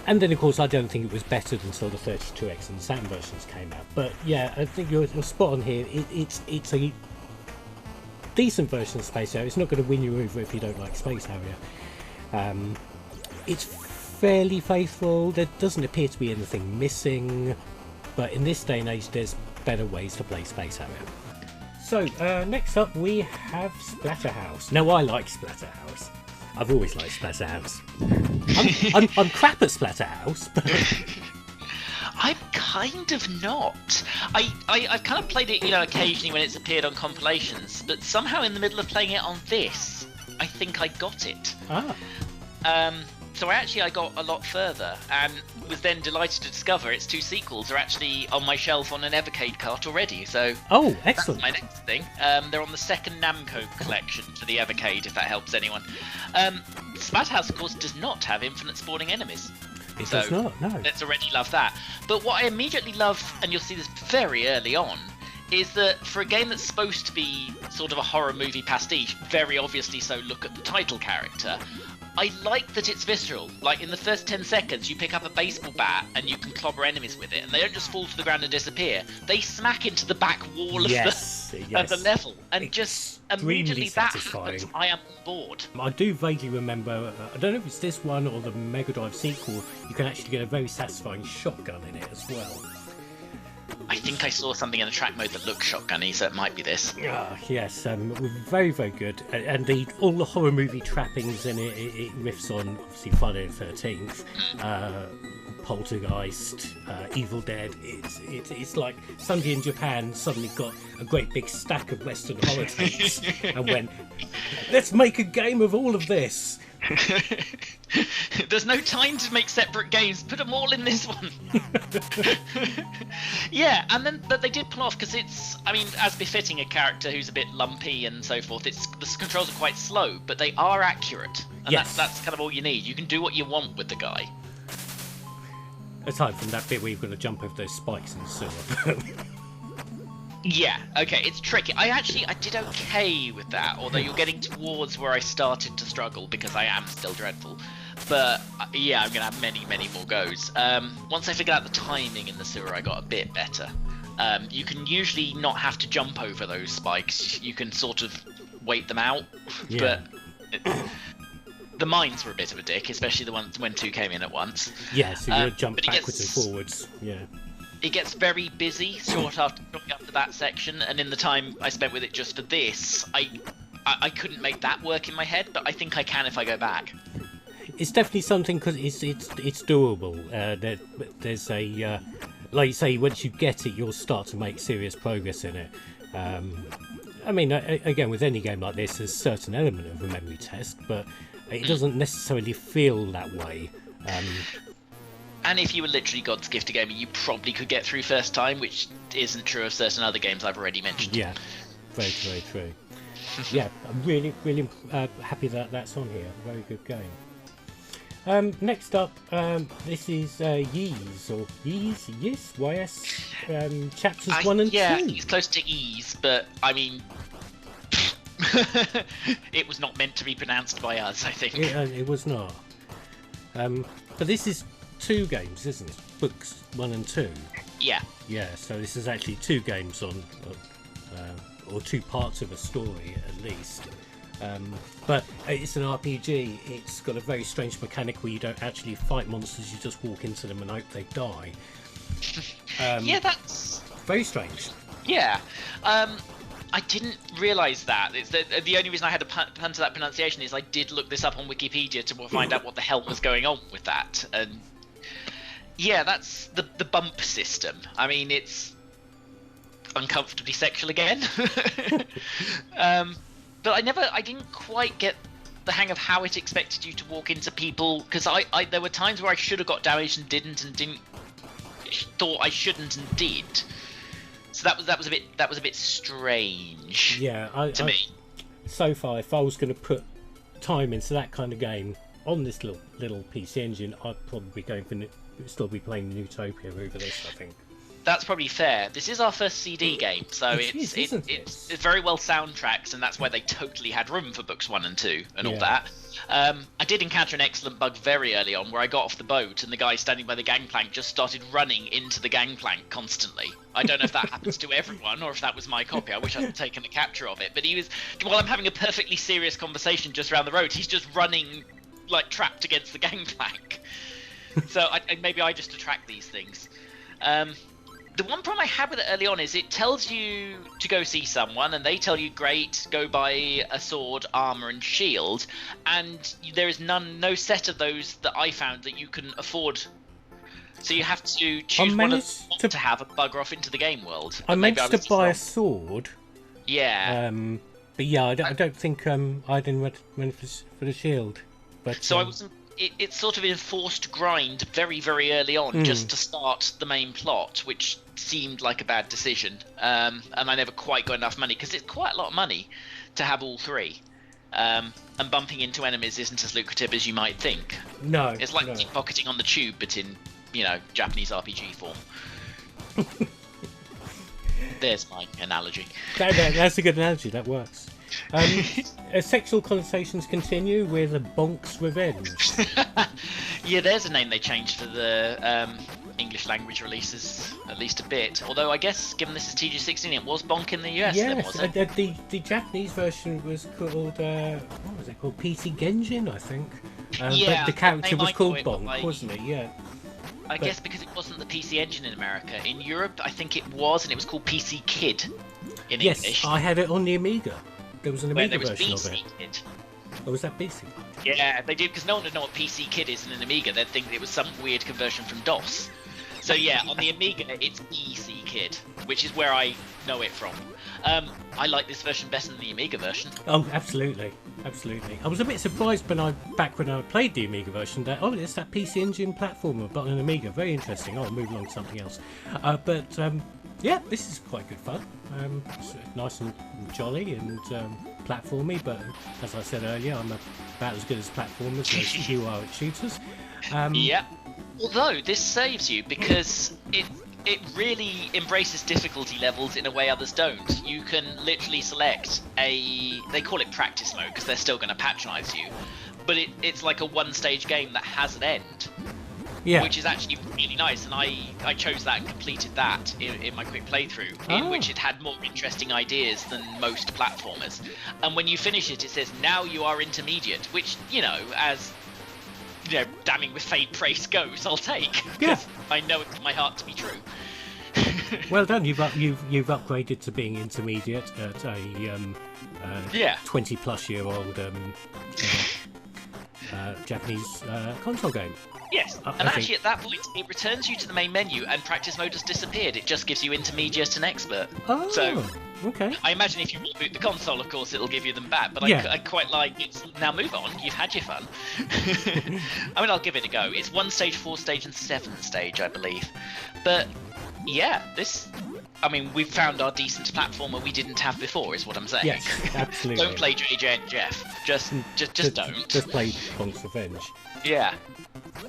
And then, of course, I don't think it was better until the 32X and the Saturn versions came out. But yeah, I think you're spot on here. It's decent version of Space Harrier. It's not going to win you over if you don't like Space Harrier. It's fairly faithful. There doesn't appear to be anything missing, but in this day and age there's better ways to play Space Harrier. So next up we have Splatterhouse. Now I like Splatterhouse. I've always liked Splatterhouse. I'm crap at Splatterhouse, but I'm kind of not. I've kind of played it, occasionally when it's appeared on compilations, but somehow in the middle of playing it on this, I think I got it. So I got a lot further, and was then delighted to discover its 2 sequels are actually on my shelf on an Evercade cart already. So excellent. That's my next thing. They're on the second Namco collection for the Evercade, if that helps anyone. Splatterhouse, of course, does not have infinite spawning enemies. It does not, no. Let's already love that. But what I immediately love, and you'll see this very early on, is that for a game that's supposed to be sort of a horror movie pastiche, very obviously so, look at the title character, I like that it's visceral. Like, in the first 10 seconds, you pick up a baseball bat and you can clobber enemies with it, and they don't just fall to the ground and disappear. They smack into the back wall of the level, and just immediately that happens, I am on board. I do vaguely remember, I don't know if it's this one or the Mega Drive sequel, you can actually get a very satisfying shotgun in it as well. I think I saw something in the track mode that looks shotgunny, so it might be this. Yes, very, very good. And all the horror movie trappings in it, it riffs on, obviously, Friday the 13th, Poltergeist, Evil Dead. It's like somebody in Japan suddenly got a great big stack of Western horror tapes and went, let's make a game of all of this. There's no time to make separate games. Put them all in this one. Yeah, and then but they did pull off, because it's, I mean, as befitting a character who's a bit lumpy and so forth, the controls are quite slow, but they are accurate, and yes. that's kind of all you need. You can do what you want with the guy. Aside from that bit where you've got to jump over those spikes in the sewer. Yeah, okay, it's tricky. I did okay with that, although you're getting towards where I started to struggle, because I am still dreadful. But, yeah, I'm going to have many, many more goes. Once I figured out the timing in the sewer, I got a bit better. You can usually not have to jump over those spikes. You can sort of wait them out. Yeah. But the mines were a bit of a dick, especially the ones when 2 came in at once. Yeah, so you jump backwards and forwards. Yeah. It gets very busy short after going up to that section, and in the time I spent with it just for this, I couldn't make that work in my head, but I think I can if I go back. It's definitely something, because it's doable. There's a like you say, once you get it, you'll start to make serious progress in it. I mean, again, with any game like this, there's a certain element of a memory test, but it doesn't necessarily feel that way. And if you were literally God's gift to gaming, you probably could get through first time, which isn't true of certain other games I've already mentioned. Yeah, very, very true. Yeah, I'm really, really happy that that's on here. Very good game. Next up, this is YES, or YES, chapters 1 and 2. Yeah, it's close to Ease, but I mean, it was not meant to be pronounced by us, I think. It was not. But this is 2 games, isn't it? Books 1 and 2. Yeah. Yeah, so this is actually 2 games on, or 2 parts of a story at least. But it's an RPG. It's got a very strange mechanic where you don't actually fight monsters, you just walk into them and hope they die. Yeah, that's very strange. Yeah. I didn't realise that. It's the only reason I had to pun to that pronunciation is I did look this up on Wikipedia to find out what the hell was going on with that. And yeah, that's the bump system. I mean, it's uncomfortably sexual again. But I didn't quite get the hang of how it expected you to walk into people, because there were times where I should have got damaged and didn't thought I shouldn't and did. So that was a bit strange. Yeah, to me. So far, if I was going to put time into that kind of game on this little PC Engine, I'd probably still be playing Utopia over this, I think. that's probably fair. This is our first CD game, so it's very well soundtracked, and that's why they totally had room for books 1 and 2 and all that. I did encounter an excellent bug very early on where I got off the boat and the guy standing by the gangplank just started running into the gangplank constantly. I don't know if that happens to everyone or if that was my copy. I wish I'd taken a capture of it. But he was, while I'm having a perfectly serious conversation just around the road, he's just running like trapped against the gangplank. So maybe I just attract these things. The one problem I had with it early on is it tells you to go see someone, and they tell you, great, go buy a sword, armor, and shield, and there is no set of those that I found that you can afford. So you have to choose one of them to have and bugger off into the game world. I managed to buy a sword. Yeah. But yeah, I don't think I didn't went for the shield. But so I wasn't. It's sort of an enforced grind very, very early on just to start the main plot, which seemed like a bad decision. And I never quite got enough money, because it's quite a lot of money to have all three. And bumping into enemies isn't as lucrative as you might think. No. It's like pickpocketing on the tube, but in, Japanese RPG form. There's my analogy. That's a good analogy, that works. Sexual conversations continue with a Bonk's Revenge. Yeah, there's a name they changed for the English language releases, at least a bit. Although I guess, given this is TG16, it was Bonk in the US then, was it? The Japanese version was called, what was it called? PC Genjin, I think. Yeah, but the character was called Bonk, wasn't he? Yeah. I guess because it wasn't the PC Engine in America. In Europe, I think it was, and it was called PC Kid in English. Yes, I had it on the Amiga. There was an Amiga version BC of it. Kid. Oh, was that BC? Yeah, they did, because no one would know what PC Kid is in an Amiga. They'd think it was some weird conversion from DOS. So yeah, on the Amiga, it's BC Kid, which is where I know it from. I like this version better than the Amiga version. Oh, absolutely. Absolutely. I was a bit surprised when I played the Amiga version that, it's that PC Engine platformer, but on an Amiga. Very interesting. I'll move along to something else. Yeah, this is quite good fun. It's nice and jolly and platformy, but as I said earlier, I'm about as good as platformers as you are at shooters. Yeah. Although this saves you because it really embraces difficulty levels in a way others don't. You can literally select they call it practice mode because they're still going to patronise you, but it's like a one-stage game that has an end. Yeah. Which is actually really nice, and I chose that and completed that in my quick playthrough, in which it had more interesting ideas than most platformers. And when you finish it, it says, now you are intermediate, which, as, damning with faint praise goes, I'll take. Yeah. I know it in my heart to be true. Well done, you've upgraded to being intermediate at a 20-plus-year-old Japanese console game. Yes, and actually at that point, it returns you to the main menu and practice mode has disappeared. It just gives you intermediate and expert. Oh, so, okay. I imagine if you reboot the console, of course, it'll give you them back. But I quite like it. Now move on, you've had your fun. I mean, I'll give it a go. It's 1 stage, 4 stage, and 7 stage, I believe. But, yeah, we've found our decent platformer we didn't have before, is what I'm saying. Yes, absolutely. Don't play JJ and Jeff. Just don't. Just play Bonk's Revenge. Yeah.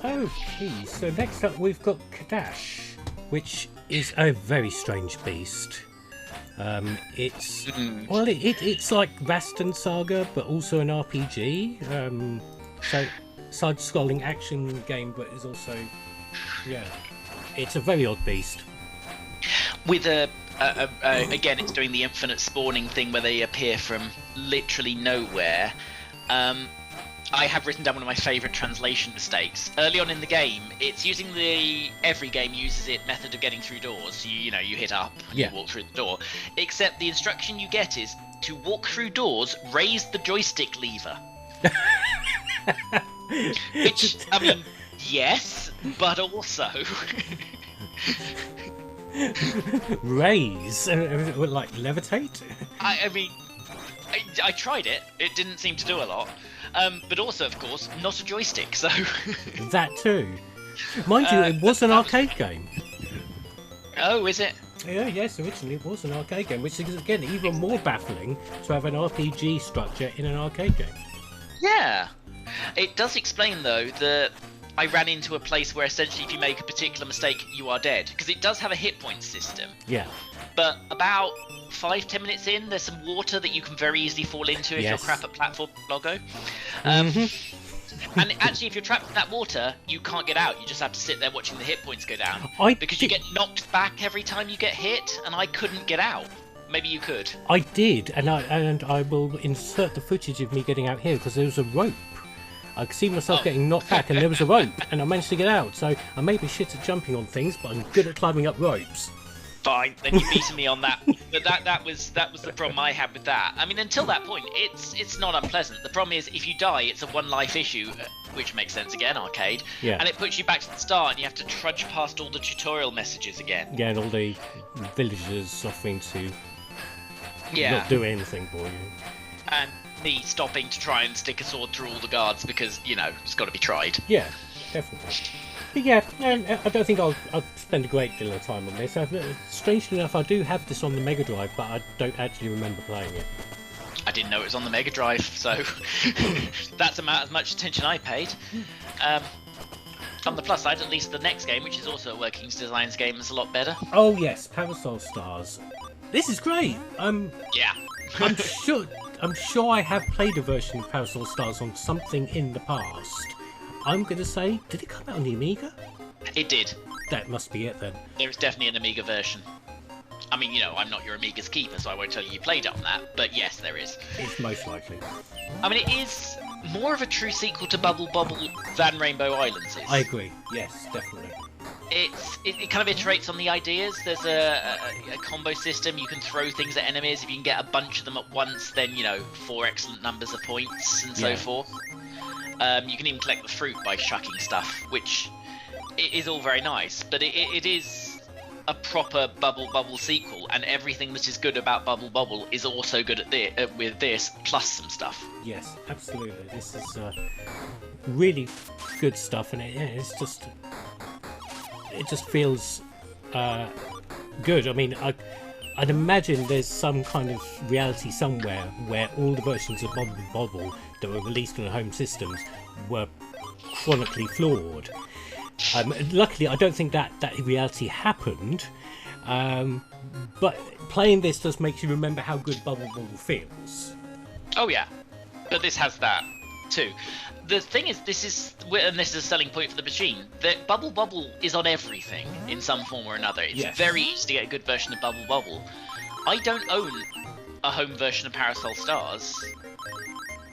Okay, so next up we've got Kadash, which is a very strange beast. It's like Rastan Saga, but also an RPG. So side-scrolling action game, but is also it's a very odd beast. With again, it's doing the infinite spawning thing where they appear from literally nowhere. I have written down one of my favourite translation mistakes. Early on in the game, it's using every game uses it method of getting through doors. You hit up and you walk through the door. Except the instruction you get is to walk through doors, raise the joystick lever. Which, yes, but also... Raise? Like levitate? I tried it. It didn't seem to do a lot. But also, of course, not a joystick, so... That too. Mind you, it was an arcade game. Oh, is it? Yes, originally it was an arcade game, which is, again, even more baffling to have an RPG structure in an arcade game. Yeah. It does explain, though, that I ran into a place where essentially if you make a particular mistake, you are dead. Because it does have a hit point system. Yeah. But about 5-10 minutes in, there's some water that you can very easily fall into if you're crap at platform Bloggo. And actually, if you're trapped in that water, you can't get out. You just have to sit there watching the hit points go down. Because you get knocked back every time you get hit, and I couldn't get out. Maybe you could. I did, and I will insert the footage of me getting out here because there was a rope. I could see myself getting knocked back, and there was a rope, and I managed to get out. So I may be shit at jumping on things, but I'm good at climbing up ropes. Fine, then you've beaten me on that. But that was the problem I had with that. I mean, until that point, it's not unpleasant. The problem is, if you die, it's a one life issue, which makes sense again, arcade. Yeah. And it puts you back to the start, and you have to trudge past all the tutorial messages again. Yeah, and all the villagers offering to not do anything for you. And me stopping to try and stick a sword through all the guards because, it's got to be tried. Yeah, definitely. But yeah, I don't think I'll spend a great deal of time on this. Strangely enough, I do have this on the Mega Drive, but I don't actually remember playing it. I didn't know it was on the Mega Drive, so that's about as much attention I paid. On the plus side, at least the next game, which is also a Workings Designs game, is a lot better. Oh yes, Parasol Stars. This is great. Yeah. I'm sure I have played a version of Parasol Stars on something in the past. I'm going to say, did it come out on the Amiga? It did. That must be it then. There is definitely an Amiga version. I mean, I'm not your Amiga's keeper, so I won't tell you played it on that, but yes, there is. It's most likely. I mean, it is more of a true sequel to Bubble Bobble than Rainbow Islands is. I agree. Yes, definitely. It kind of iterates on the ideas. There's a combo system. You can throw things at enemies. If you can get a bunch of them at once, then 4 excellent numbers of points and so forth. You can even collect the fruit by chucking stuff, which is all very nice. But it is a proper Bubble Bobble sequel, and everything that is good about Bubble Bobble is also good at with this, plus some stuff. Yes, absolutely. This is really good stuff, and it just feels good. I mean, I'd imagine there's some kind of reality somewhere where all the versions of Bubble Bobble that were released on home systems were chronically flawed. Luckily, I don't think that reality happened, but playing this just makes you remember how good Bubble Bobble feels. Oh yeah, but this has that too. The thing is, this is a selling point for the machine, that Bubble Bobble is on everything in some form or another. It's very easy to get a good version of Bubble Bobble. I don't own a home version of Parasol Stars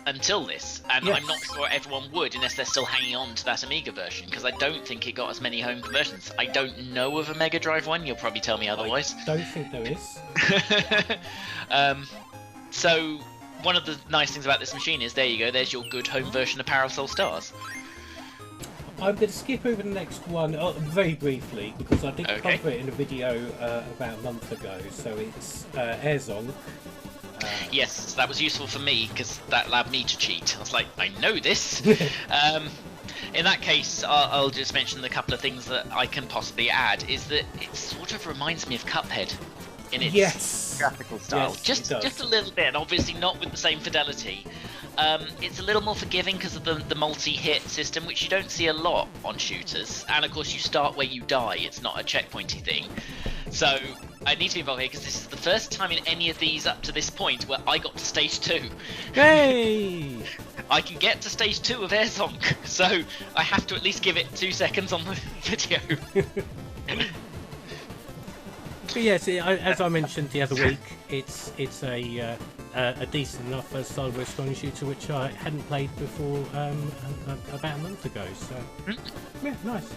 until this, and I'm not sure everyone would unless they're still hanging on to that Amiga version, because I don't think it got as many home conversions. I don't know of a Mega Drive one. You'll probably tell me otherwise. I don't think there is. So one of the nice things about this machine is, there you go, there's your good home version of Parasol Stars. I'm going to skip over the next one very briefly, because I did cover it in a video about a month ago. So it's Airzone. Yes, that was useful for me, because that allowed me to cheat. I was like, I know this. In that case, I'll just mention the couple of things that I can possibly add, is that it sort of reminds me of Cuphead in its graphical style. Just a little bit, and obviously not with the same fidelity. It's a little more forgiving because of the multi-hit system, which you don't see a lot on shooters. And of course, you start where you die. It's not a checkpointy thing. So I need to be involved here, because this is the first time in any of these up to this point where I got to stage 2. Hey! I can get to stage 2 of Airzone, so I have to at least give it 2 seconds on the video. But yes, as I mentioned the other week, it's a decent enough style scrolling shooter, which I hadn't played before about a month ago. So yeah, nice.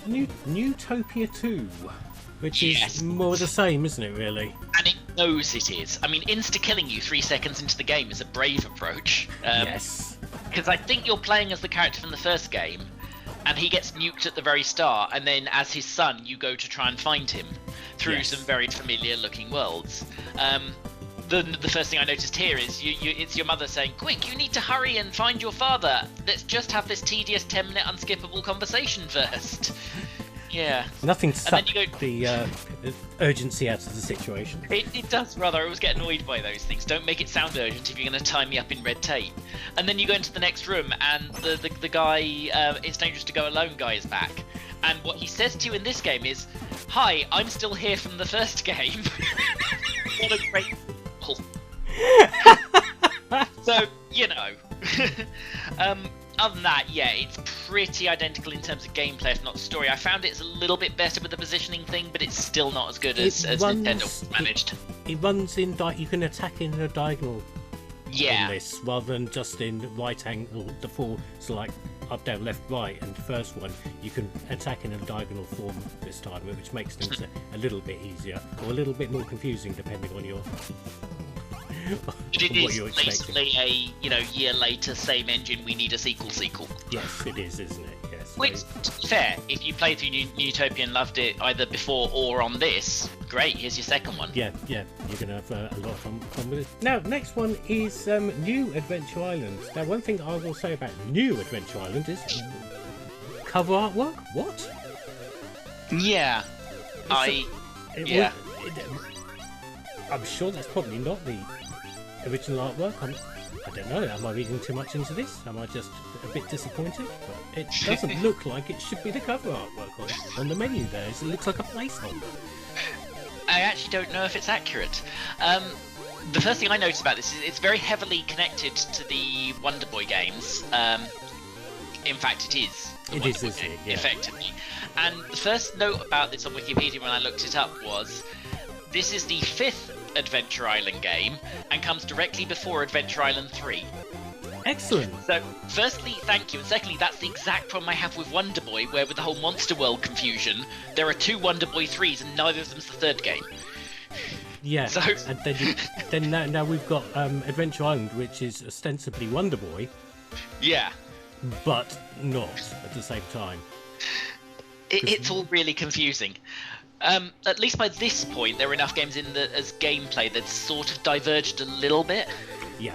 Newtopia 2, which is more the same, isn't it? Really. And it knows it is. I mean, insta-killing you 3 seconds into the game is a brave approach. Yes. Because I think you're playing as the character from the first game, and he gets nuked at the very start, and then as his son, you go to try and find him through some very familiar-looking worlds. The first thing I noticed here is it's your mother saying, "Quick, you need to hurry and find your father. Let's just have this tedious 10-minute unskippable conversation first." Yeah. Nothing And then sucked you go, the urgency out of the situation. it does rather. I always get annoyed by those things. Don't make it sound urgent if you're going to tie me up in red tape. And then you go into the next room, and the guy, it's dangerous to go alone guy is back. And what he says to you in this game is, "Hi, I'm still here from the first game." What a great pull. So, you know. Other than that, yeah, it's pretty identical in terms of gameplay, if not story. I found it's a little bit better with the positioning thing, but it's still not as good as Nintendo managed. It runs in you can attack in a diagonal Yeah. on this, rather than just in right angle, the four, so like up, down, left, right, and the first one, you can attack in a diagonal form this time, which makes things a little bit easier, or a little bit more confusing depending on your... But it is basically a, year later, same engine, we need a sequel. Yes, it is, isn't it? Yes. Which, to be fair, if you played through Utopia and loved it either before or on this, great, here's your second one. Yeah, you're going to have a lot of fun with it. Now, next one is New Adventure Island. Now, one thing I will say about New Adventure Island is cover artwork? What? Yeah. I'm sure that's probably not the original artwork. I don't know, am I reading too much into this? Am I just a bit disappointed? But it doesn't look like it should be the cover artwork on the menu there. It looks like a placeholder. I actually don't know if it's accurate. The first thing I noticed about this is it's very heavily connected to the Wonder Boy games. In fact, it is. It is, isn't it? Yeah. Effectively. And the first note about this on Wikipedia when I looked it up was, this is the 5th Adventure Island game and comes directly before Adventure Island 3. Excellent. So, firstly, thank you, and secondly, that's the exact problem I have with Wonder Boy, where with the whole Monster World confusion, there are 2 Wonder Boy 3s and neither of them's the 3rd game. Yeah, so... and then now we've got Adventure Island, which is ostensibly Wonder Boy. Yeah. But not at the same time. It's all really confusing. At least by this point, there are enough games in as gameplay that sort of diverged a little bit. Yeah.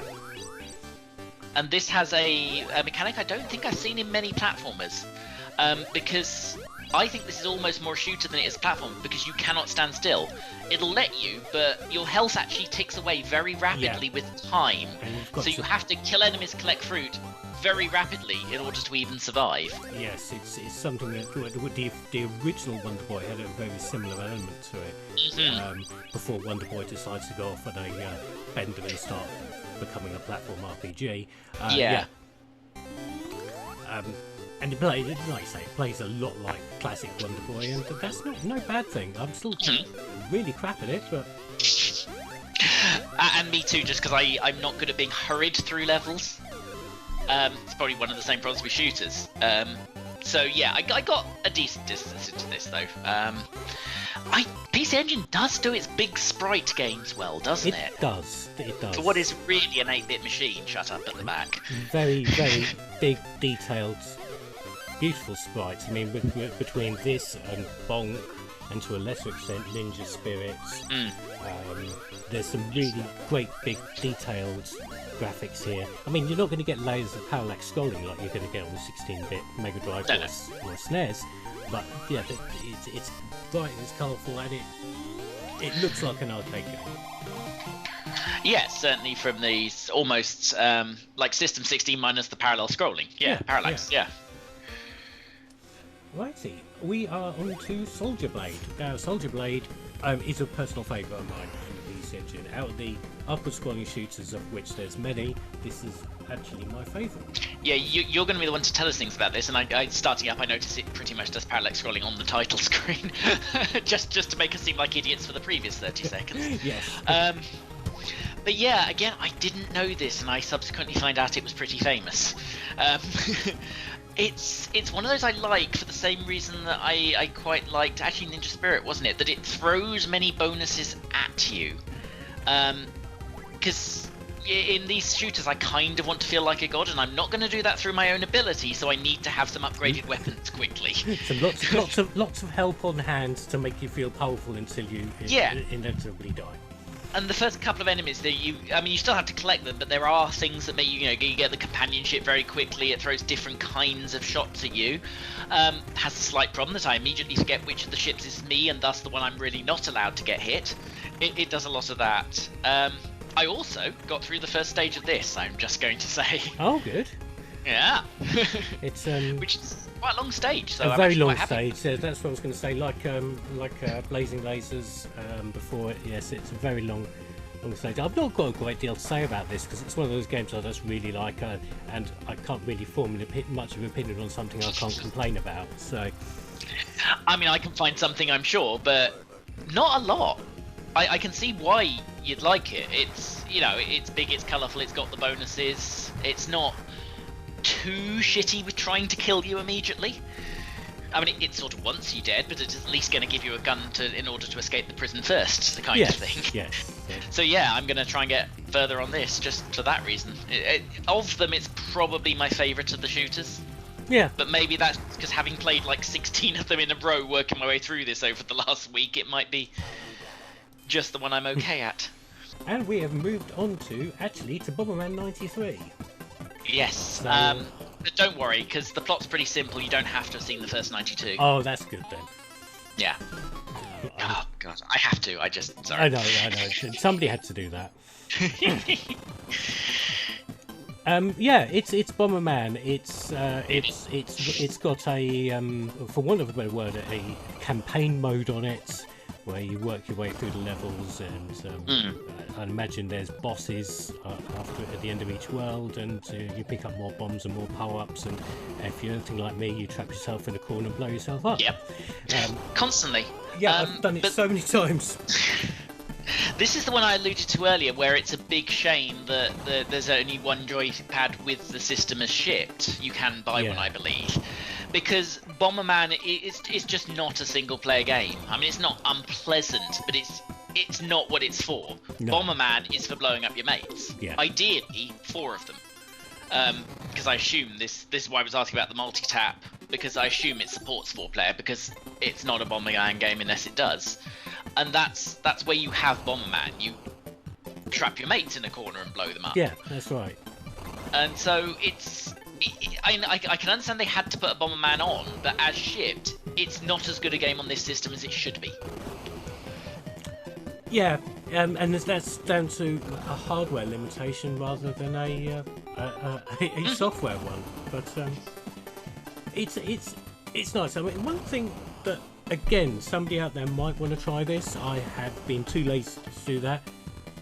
And this has a mechanic I don't think I've seen in many platformers. Because I think this is almost more shooter than it is platform, because you cannot stand still. It'll let you, but your health actually ticks away very rapidly with time. So you have to kill enemies, collect fruit very rapidly in order to even survive. Yes, it's something that the original Wonder Boy had a very similar element to it. Before Wonder Boy decides to go off on a bender and start becoming a platform RPG. And it plays, like I say, it plays a lot like classic Wonder Boy, and that's no bad thing. I'm still really crap at it, but... and me too, just because I'm not good at being hurried through levels. It's probably one of the same problems with shooters. So yeah, I got a decent distance into this though. PC Engine does do its big sprite games well, doesn't it? It does. For what is really an 8-bit machine, shut up at the back. Very, very big, detailed, beautiful sprites. I mean, between this and Bonk, and to a lesser extent Ninja Spirits, there's some really great, big, detailed graphics here. I mean, you're not going to get layers of parallax scrolling like you're going to get on the 16-bit Mega Drive or SNES, but yeah, it's bright, it's colourful, and it looks like an arcade game. Yeah, certainly from these almost like System 16 minus the parallel scrolling. Yeah, parallax. Yeah. Righty, we are on to Soldier Blade. Now, Soldier Blade is a personal favourite of mine from the PC Engine. Out of the upward-scrolling shooters, of which there's many, this is actually my favourite. Yeah, you're going to be the one to tell us things about this, and I starting up, I noticed it pretty much does parallax scrolling on the title screen, just to make us seem like idiots for the previous 30 seconds. Yes. But yeah, again, I didn't know this, and I subsequently find out it was pretty famous. It's one of those I like for the same reason that I quite liked, actually, Ninja Spirit, wasn't it? That it throws many bonuses at you. Because in these shooters, I kind of want to feel like a god, and I'm not going to do that through my own ability, so I need to have some upgraded weapons quickly. So lots of help on hand to make you feel powerful until you inevitably die. And the first couple of enemies that you still have to collect them, but there are things that make you get the companionship very quickly. It throws different kinds of shots at you. Has a slight problem that I immediately forget which of the ships is me, and thus the one I'm really not allowed to get hit. It does a lot of that. I also got through the first stage of this, I'm just going to say. Oh, good. Yeah. It's which is quite a long stage. So a I'm very actually long quite happy. stage. That's what I was going to say. Like Blazing Lasers before. Yes, it's a very long stage. I've not got a great deal to say about this because it's one of those games I just really like, and I can't really form much of an opinion on something I can't complain about. So, I mean, I can find something, I'm sure, but not a lot. I can see why you'd like it. It's it's big, it's colourful, it's got the bonuses. It's not too shitty with trying to kill you immediately. I mean, it sort of wants you dead, but it's at least going to give you a gun in order to escape the prison first, the kind of thing. Yes. So yeah, I'm going to try and get further on this just for that reason. Of them, it's probably my favourite of the shooters. Yeah. But maybe that's because having played like 16 of them in a row, working my way through this over the last week, it might be just the one I'm okay at. And we have moved on to Bomberman 93. Yes. So... but don't worry, because the plot's pretty simple. You don't have to have seen the first 92. Oh, that's good then. Yeah. Oh god, I have to. Sorry. I know. Somebody had to do that. It's Bomberman. It's got a for want of a better word, a campaign mode on it, where you work your way through the levels, and I imagine there's bosses at the end of each world, and you pick up more bombs and more power-ups, and if you're anything like me, you trap yourself in a corner and blow yourself up. Yep. Constantly. Yeah, I've done it so many times. This is the one I alluded to earlier, where it's a big shame that there's only one joypad with the system as shipped. You can buy one, I believe. Because Bomberman is just not a single-player game. I mean, it's not unpleasant, but it's not what it's for. No. Bomberman is for blowing up your mates. Yeah. Ideally, 4 of them. Because I assume this is why I was asking about the multi-tap, because I assume it supports 4-player, because it's not a Bomberman game unless it does. And that's where you have Bomberman. You trap your mates in a corner and blow them up. Yeah, that's right. And so I can understand they had to put a Bomberman on, but as shipped, it's not as good a game on this system as it should be. Yeah, and that's down to a hardware limitation rather than a software one. But it's nice. I mean, one thing that, again, somebody out there might want to try this. I have been too lazy to do that.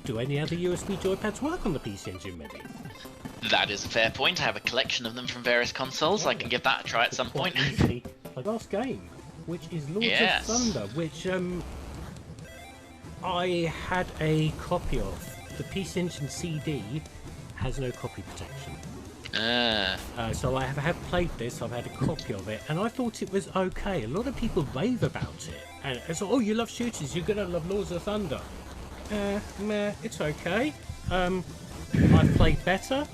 Do any other USB joypads work on the PC Engine, maybe? That is a fair point. I have a collection of them from various consoles. I can give that a try at some point. Easy. My last game, which is Lords of Thunder, which I had a copy of. The PC Engine CD has no copy protection. So I have played this, I've had a copy of it, and I thought it was okay. A lot of people rave about it. And it's like, oh, you love shooters, you're going to love Lords of Thunder. Meh, it's okay. I've played better.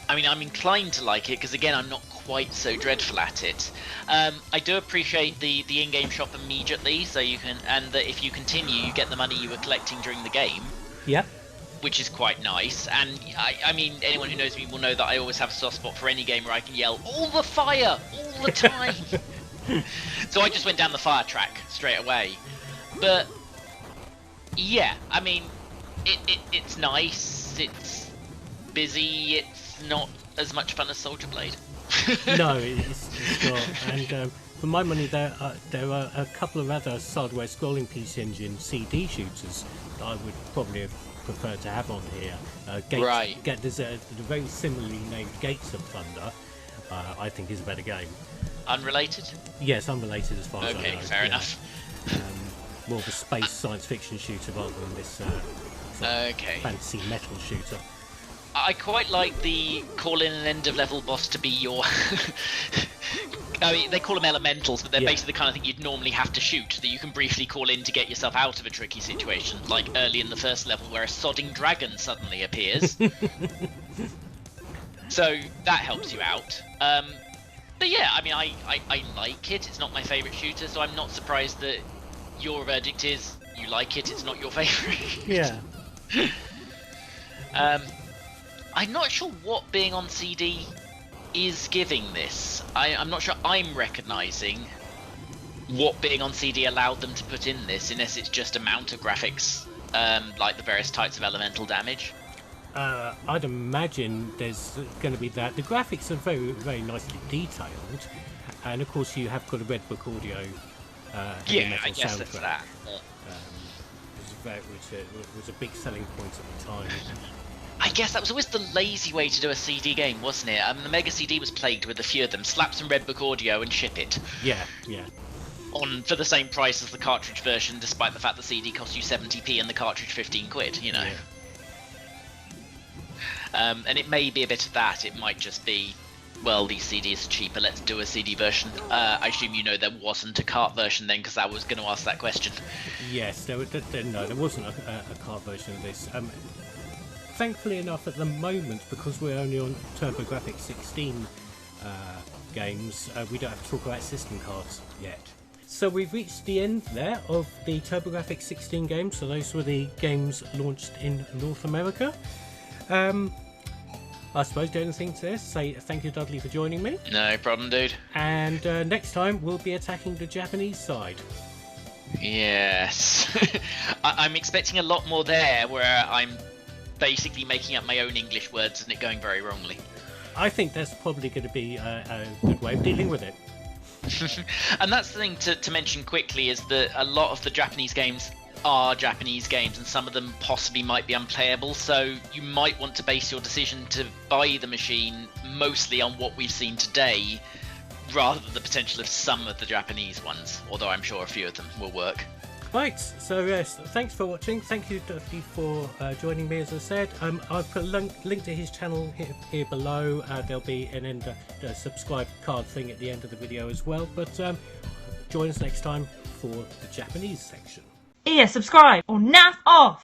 I mean, I'm inclined to like it, because again, I'm not quite so dreadful at it. I do appreciate the in-game shop immediately, so you can, and that if you continue, you get the money you were collecting during the game. Yep. Which is quite nice, and I mean, anyone who knows me will know that I always have a soft spot for any game where I can yell, all the fire, all the time! So I just went down the fire track straight away. But, yeah, I mean, it's nice, it's busy, it's not as much fun as Soldier Blade. No, it's not, and for my money, there are a couple of other sideways scrolling PC Engine CD shooters that I would probably have prefer to have on here. There's a very similarly named Gates of Thunder. I think is a better game. Unrelated? Yes, unrelated as far as I know. Okay, fair enough. More of a space science fiction shooter rather than this fantasy metal shooter. I quite like the call in an end of level boss to be your I mean, they call them elementals, but they're basically the kind of thing you'd normally have to shoot, that you can briefly call in to get yourself out of a tricky situation, like early in the first level where a sodding dragon suddenly appears. So that helps you out. But yeah, I mean, I like it. It's not my favourite shooter, so I'm not surprised that your verdict is you like it, it's not your favourite. Yeah. I'm not sure what being on CD is giving this. I'm not sure I'm recognising what being on CD allowed them to put in this, unless it's just amount of graphics, like the various types of elemental damage. I'd imagine there's going to be that. The graphics are very, very nicely detailed, and of course you have got a Red Book Audio heavy metal I guess soundtrack, that's that. which was a big selling point at the time. I guess that was always the lazy way to do a CD game, wasn't it? The Mega CD was plagued with a few of them. Slap some Red Book Audio and ship it. Yeah. On for the same price as the cartridge version, despite the fact the CD costs you 70p and the cartridge 15 quid, you know. Yeah. And it may be a bit of that. It might just be, well, these CDs are cheaper, let's do a CD version. I assume you know there wasn't a cart version then, because I was going to ask that question. Yes, there wasn't a cart version of this. Thankfully enough, at the moment, because we're only on TurboGrafx 16 games, we don't have to talk about system cards yet. So we've reached the end there of the TurboGrafx 16 games. So those were the games launched in North America. I suppose the only thing to say thank you, Dudley, for joining me. No problem, dude. And next time we'll be attacking the Japanese side. Yes. I'm expecting a lot more there, where I'm basically making up my own English words and it going very wrongly. I think that's probably going to be a good way of dealing with it. And that's the thing to mention quickly, is that a lot of the Japanese games are Japanese games, and some of them possibly might be unplayable, so you might want to base your decision to buy the machine mostly on what we've seen today, rather than the potential of some of the Japanese ones, although I'm sure a few of them will work. Right, so yes, thanks for watching. Thank you, Dudley, for joining me, as I said. I've put a link to his channel here below. There'll be a subscribe card thing at the end of the video as well. But join us next time for the Japanese section. Subscribe or naff off!